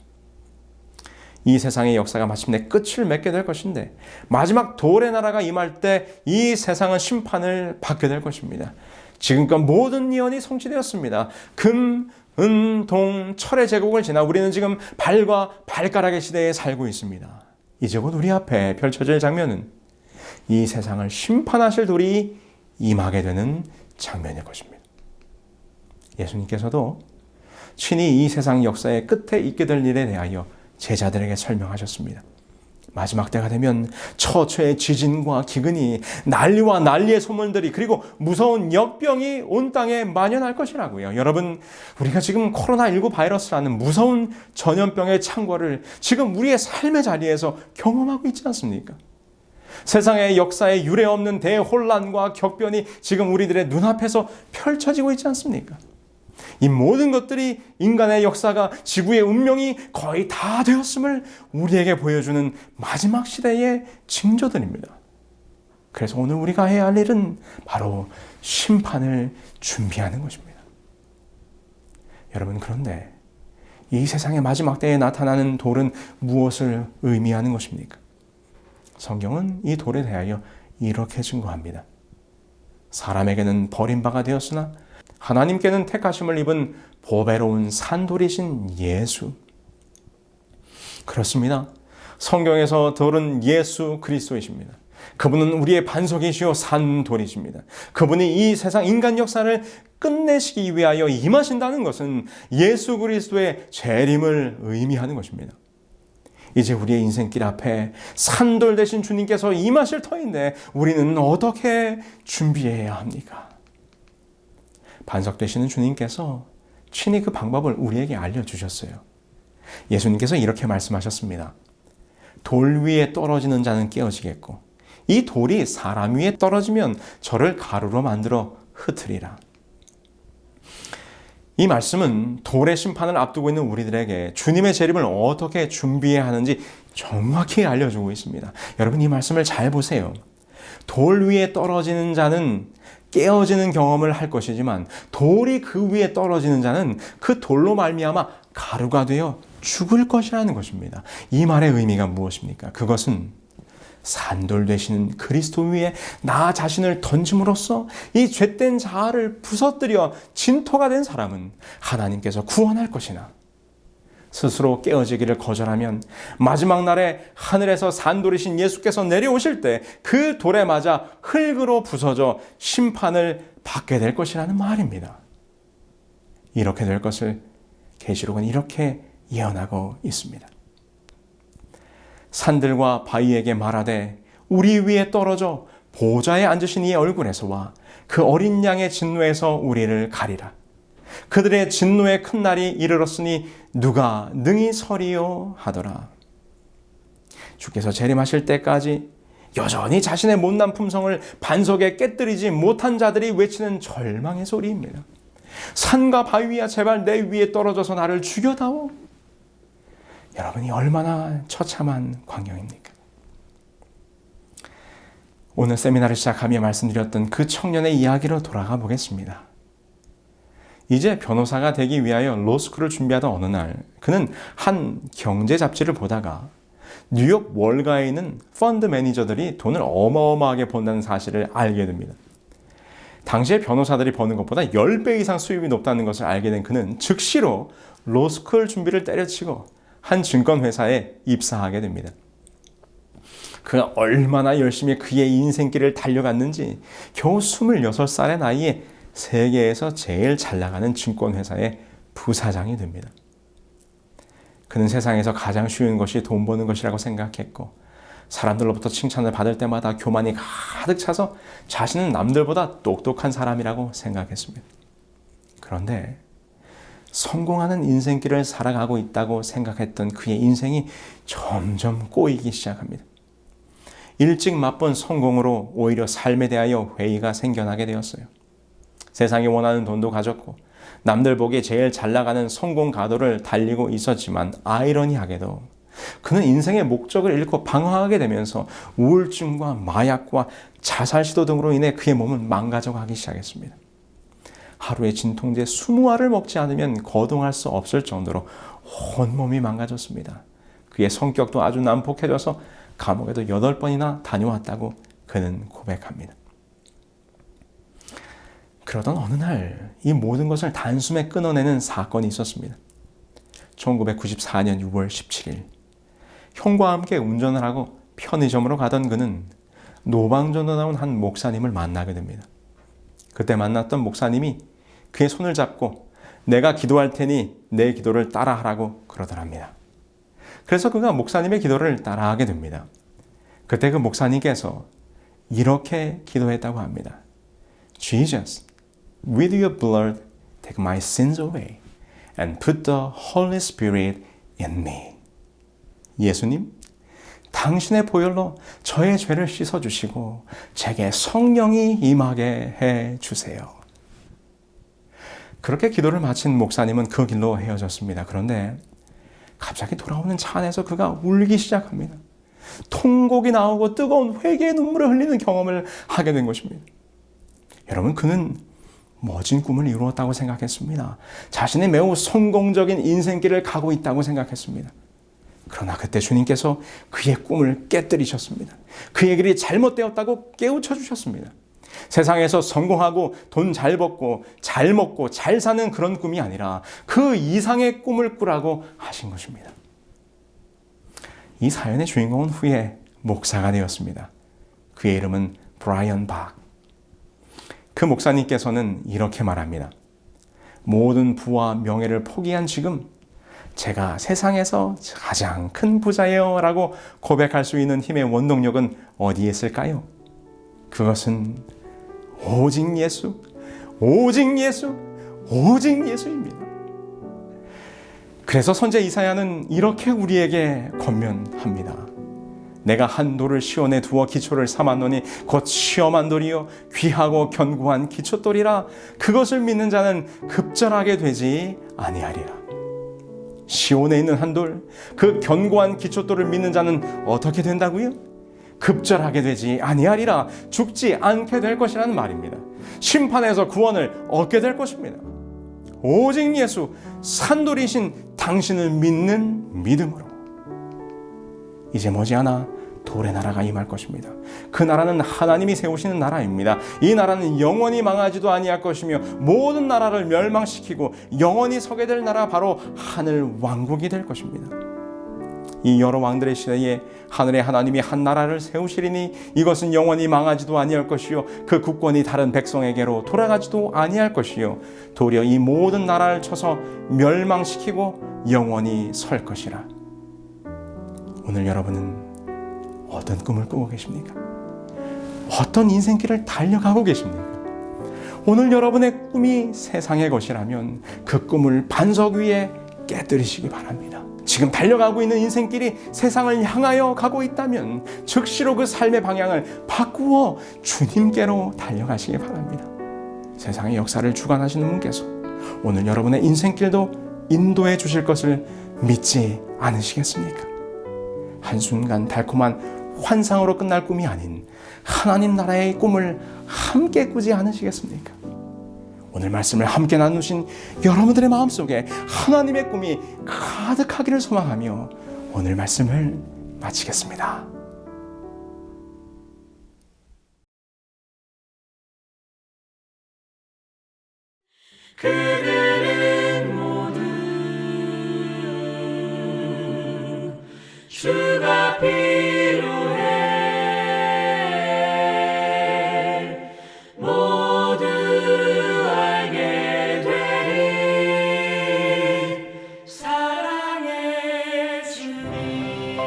E: 이 세상의 역사가 마침내 끝을 맺게 될 것인데 마지막 돌의 나라가 임할 때 이 세상은 심판을 받게 될 것입니다. 지금껏 모든 예언이 성취되었습니다. 금, 은, 동, 철의 제국을 지나 우리는 지금 발과 발가락의 시대에 살고 있습니다. 이제 곧 우리 앞에 펼쳐질 장면은 이 세상을 심판하실 돌이 임하게 되는 장면일 것입니다. 예수님께서도 친히 이 세상 역사의 끝에 있게 될 일에 대하여 제자들에게 설명하셨습니다. 마지막 때가 되면 처처의 지진과 기근이, 난리와 난리의 소문들이, 그리고 무서운 역병이 온 땅에 만연할 것이라고요. 여러분, 우리가 지금 코로나19 바이러스라는 무서운 전염병의 창궐을 지금 우리의 삶의 자리에서 경험하고 있지 않습니까? 세상의 역사에 유례없는 대혼란과 격변이 지금 우리들의 눈앞에서 펼쳐지고 있지 않습니까? 이 모든 것들이 인간의 역사가, 지구의 운명이 거의 다 되었음을 우리에게 보여주는 마지막 시대의 징조들입니다. 그래서 오늘 우리가 해야 할 일은 바로 심판을 준비하는 것입니다. 여러분, 그런데 이 세상의 마지막 때에 나타나는 돌은 무엇을 의미하는 것입니까? 성경은 이 돌에 대하여 이렇게 증거합니다. 사람에게는 버림바가 되었으나 하나님께는 택하심을 입은 보배로운 산돌이신 예수. 그렇습니다. 성경에서 돌은 예수 그리스도이십니다. 그분은 우리의 반석이시요 산돌이십니다. 그분이 이 세상 인간 역사를 끝내시기 위하여 임하신다는 것은 예수 그리스도의 재림을 의미하는 것입니다. 이제 우리의 인생길 앞에 산돌 되신 주님께서 임하실 터인데 우리는 어떻게 준비해야 합니까? 반석 되시는 주님께서 친히 그 방법을 우리에게 알려주셨어요. 예수님께서 이렇게 말씀하셨습니다. 돌 위에 떨어지는 자는 깨어지겠고 이 돌이 사람 위에 떨어지면 저를 가루로 만들어 흩으리라. 이 말씀은 돌의 심판을 앞두고 있는 우리들에게 주님의 재림을 어떻게 준비해야 하는지 정확히 알려주고 있습니다. 여러분, 이 말씀을 잘 보세요. 돌 위에 떨어지는 자는 깨어지는 경험을 할 것이지만 돌이 그 위에 떨어지는 자는 그 돌로 말미암아 가루가 되어 죽을 것이라는 것입니다. 이 말의 의미가 무엇입니까? 그것은 산돌 되시는 그리스도 위에 나 자신을 던짐으로써 이 죄된 자아를 부서뜨려 진토가 된 사람은 하나님께서 구원할 것이나 스스로 깨어지기를 거절하면 마지막 날에 하늘에서 산돌이신 예수께서 내려오실 때 그 돌에 맞아 흙으로 부서져 심판을 받게 될 것이라는 말입니다. 이렇게 될 것을 계시록은 이렇게 예언하고 있습니다. 산들과 바위에게 말하되 우리 위에 떨어져 보좌에 앉으신 이의 얼굴에서와 그 어린 양의 진노에서 우리를 가리라. 그들의 진노의 큰 날이 이르렀으니 누가 능히 서리요 하더라. 주께서 재림하실 때까지 여전히 자신의 못난 품성을 반석에 깨뜨리지 못한 자들이 외치는 절망의 소리입니다. 산과 바위야 제발 내 위에 떨어져서 나를 죽여다오. 여러분이 얼마나 처참한 광경입니까? 오늘 세미나를 시작하며 말씀드렸던 그 청년의 이야기로 돌아가 보겠습니다. 이제 변호사가 되기 위하여 로스쿨을 준비하던 어느 날 그는 한 경제 잡지를 보다가 뉴욕 월가에 있는 펀드 매니저들이 돈을 어마어마하게 번다는 사실을 알게 됩니다. 당시에 변호사들이 버는 것보다 10배 이상 수입이 높다는 것을 알게 된 그는 즉시로 로스쿨 준비를 때려치고 한 증권회사에 입사하게 됩니다. 그가 얼마나 열심히 그의 인생길을 달려갔는지 겨우 26살의 나이에 세계에서 제일 잘 나가는 증권회사의 부사장이 됩니다. 그는 세상에서 가장 쉬운 것이 돈 버는 것이라고 생각했고 사람들로부터 칭찬을 받을 때마다 교만이 가득 차서 자신은 남들보다 똑똑한 사람이라고 생각했습니다. 그런데 성공하는 인생길을 살아가고 있다고 생각했던 그의 인생이 점점 꼬이기 시작합니다. 일찍 맛본 성공으로 오히려 삶에 대하여 회의가 생겨나게 되었어요. 세상이 원하는 돈도 가졌고 남들 보기에 제일 잘 나가는 성공 가도를 달리고 있었지만 아이러니하게도 그는 인생의 목적을 잃고 방황하게 되면서 우울증과 마약과 자살 시도 등으로 인해 그의 몸은 망가져가기 시작했습니다. 하루에 진통제 20알을 먹지 않으면 거동할 수 없을 정도로 온몸이 망가졌습니다. 그의 성격도 아주 난폭해져서 감옥에도 8번이나 다녀왔다고 그는 고백합니다. 그러던 어느 날 이 모든 것을 단숨에 끊어내는 사건이 있었습니다. 1994년 6월 17일 형과 함께 운전을 하고 편의점으로 가던 그는 노방전으로 나온 한 목사님을 만나게 됩니다. 그때 만났던 목사님이 그의 손을 잡고 내가 기도할 테니 내 기도를 따라하라고 그러더랍니다. 그래서 그가 목사님의 기도를 따라하게 됩니다. 그때 그 목사님께서 이렇게 기도했다고 합니다. Jesus, with your blood, take my sins away and put the Holy Spirit in me. 예수님, 당신의 보혈로 저의 죄를 씻어주시고 제게 성령이 임하게 해주세요. 그렇게 기도를 마친 목사님은 그 길로 헤어졌습니다. 그런데 갑자기 돌아오는 차 안에서 그가 울기 시작합니다. 통곡이 나오고 뜨거운 회개의 눈물을 흘리는 경험을 하게 된 것입니다. 여러분, 그는 멋진 꿈을 이루었다고 생각했습니다. 자신이 매우 성공적인 인생길을 가고 있다고 생각했습니다. 그러나 그때 주님께서 그의 꿈을 깨뜨리셨습니다. 그의 길이 잘못되었다고 깨우쳐 주셨습니다. 세상에서 성공하고 돈 잘 벌고 잘 먹고 잘 사는 그런 꿈이 아니라 그 이상의 꿈을 꾸라고 하신 것입니다. 이 사연의 주인공은 후에 목사가 되었습니다. 그의 이름은 브라이언 박. 그 목사님께서는 이렇게 말합니다. 모든 부와 명예를 포기한 지금 제가 세상에서 가장 큰 부자예요 라고 고백할 수 있는 힘의 원동력은 어디에 있을까요? 그것은 오직 예수, 오직 예수, 오직 예수입니다. 그래서 선지자 이사야는 이렇게 우리에게 권면합니다. 내가 한 돌을 시온에 두어 기초를 삼았노니 곧 시험한 돌이요 귀하고 견고한 기초돌이라 그것을 믿는 자는 급절하게 되지 아니하리라. 시온에 있는 한 돌, 그 견고한 기초돌을 믿는 자는 어떻게 된다고요? 급절하게 되지 아니하리라. 죽지 않게 될 것이라는 말입니다. 심판에서 구원을 얻게 될 것입니다. 오직 예수, 산돌이신 당신을 믿는 믿음으로 이제 머지않아 돌의 나라가 임할 것입니다. 그 나라는 하나님이 세우시는 나라입니다. 이 나라는 영원히 망하지도 아니할 것이며 모든 나라를 멸망시키고 영원히 서게 될 나라 바로 하늘 왕국이 될 것입니다. 이 여러 왕들의 시대에 하늘의 하나님이 한 나라를 세우시리니 이것은 영원히 망하지도 아니할 것이요 그 국권이 다른 백성에게로 돌아가지도 아니할 것이요 도리어 이 모든 나라를 쳐서 멸망시키고 영원히 설 것이라. 오늘 여러분은 어떤 꿈을 꾸고 계십니까? 어떤 인생길을 달려가고 계십니까? 오늘 여러분의 꿈이 세상의 것이라면 그 꿈을 반석 위에 깨뜨리시기 바랍니다. 지금 달려가고 있는 인생길이 세상을 향하여 가고 있다면 즉시로 그 삶의 방향을 바꾸어 주님께로 달려가시기 바랍니다. 세상의 역사를 주관하시는 분께서 오늘 여러분의 인생길도 인도해 주실 것을 믿지 않으시겠습니까? 한순간 달콤한 환상으로 끝날 꿈이 아닌 하나님 나라의 꿈을 함께 꾸지 않으시겠습니까? 오늘 말씀을 함께 나누신 여러분들의 마음속에 하나님의 꿈이 가득하기를 소망하며 오늘 말씀을 마치겠습니다.
B: 그들은 모두 주가 필요해 모두 알게 되리 사랑의 주님.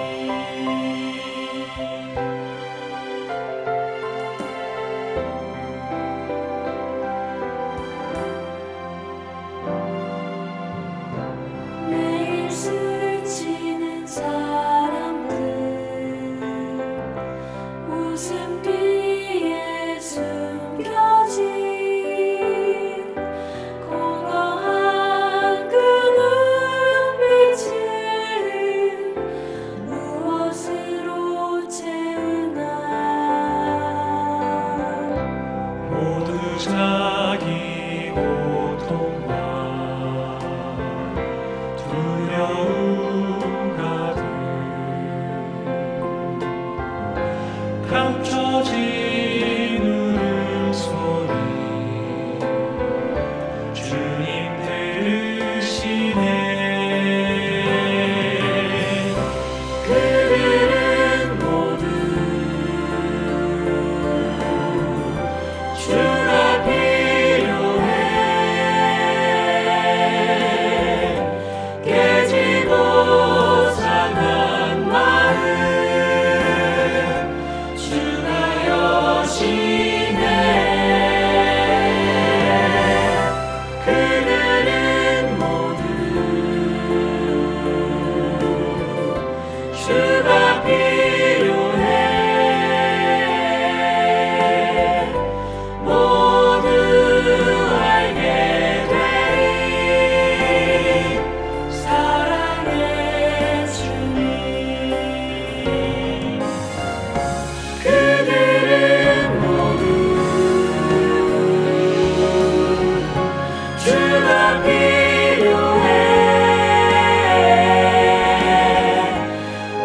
B: 필요해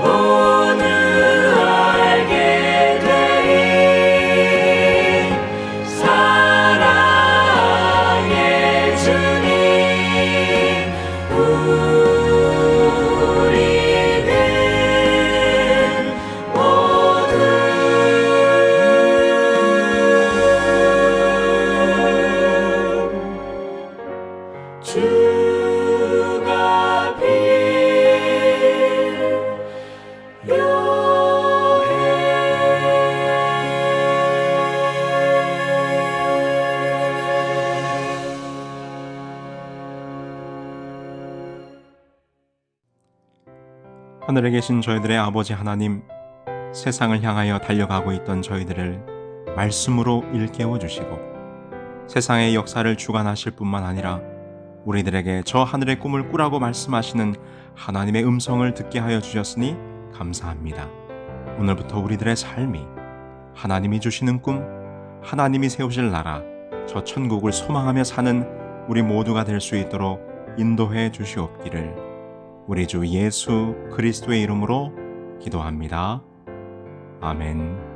B: 모두 알게 되리 사랑의 주님 우리는 모두 주가 필요해.
E: 하늘에 계신 저희들의 아버지 하나님, 세상을 향하여 달려가고 있던 저희들을 말씀으로 일깨워 주시고 세상의 역사를 주관하실 뿐만 아니라 우리들에게 저 하늘의 꿈을 꾸라고 말씀하시는 하나님의 음성을 듣게 하여 주셨으니 감사합니다. 오늘부터 우리들의 삶이 하나님이 주시는 꿈, 하나님이 세우실 나라, 저 천국을 소망하며 사는 우리 모두가 될 수 있도록 인도해 주시옵기를 우리 주 예수 그리스도의 이름으로 기도합니다. 아멘.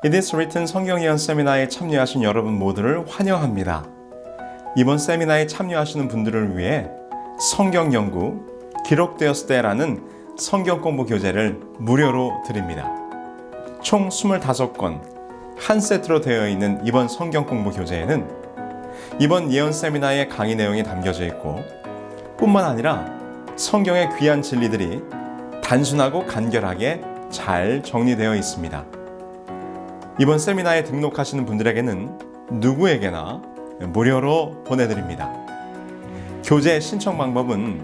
E: It is written 성경 예언 세미나에 참여하신 여러분 모두를 환영합니다. 이번 세미나에 참여하시는 분들을 위해 성경 연구 기록되었을 때라는 성경 공부 교재를 무료로 드립니다. 총 25권 한 세트로 되어 있는 이번 성경 공부 교재에는 이번 예언 세미나의 강의 내용이 담겨져 있고 뿐만 아니라 성경의 귀한 진리들이 단순하고 간결하게 잘 정리되어 있습니다. 이번 세미나에 등록하시는 분들에게는 누구에게나 무료로 보내드립니다. 교재 신청 방법은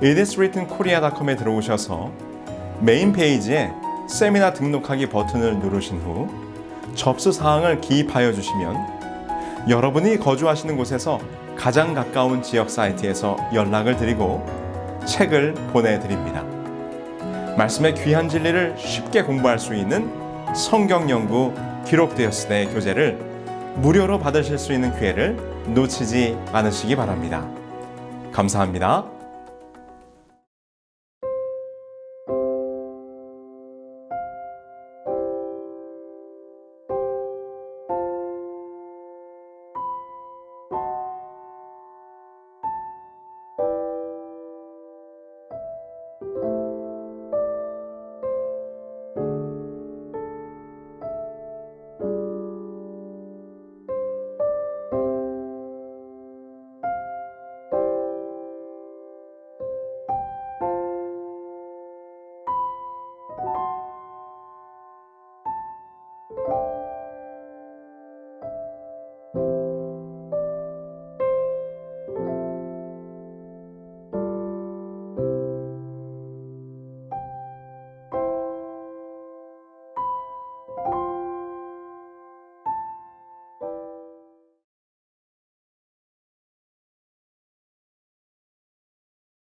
E: itiswrittenkorea.com에 들어오셔서 메인 페이지에 세미나 등록하기 버튼을 누르신 후 접수 사항을 기입하여 주시면 여러분이 거주하시는 곳에서 가장 가까운 지역 사이트에서 연락을 드리고 책을 보내드립니다. 말씀의 귀한 진리를 쉽게 공부할 수 있는 성경 연구 기록되었을 때 교재를 무료로 받으실 수 있는 기회를 놓치지 않으시기 바랍니다. 감사합니다.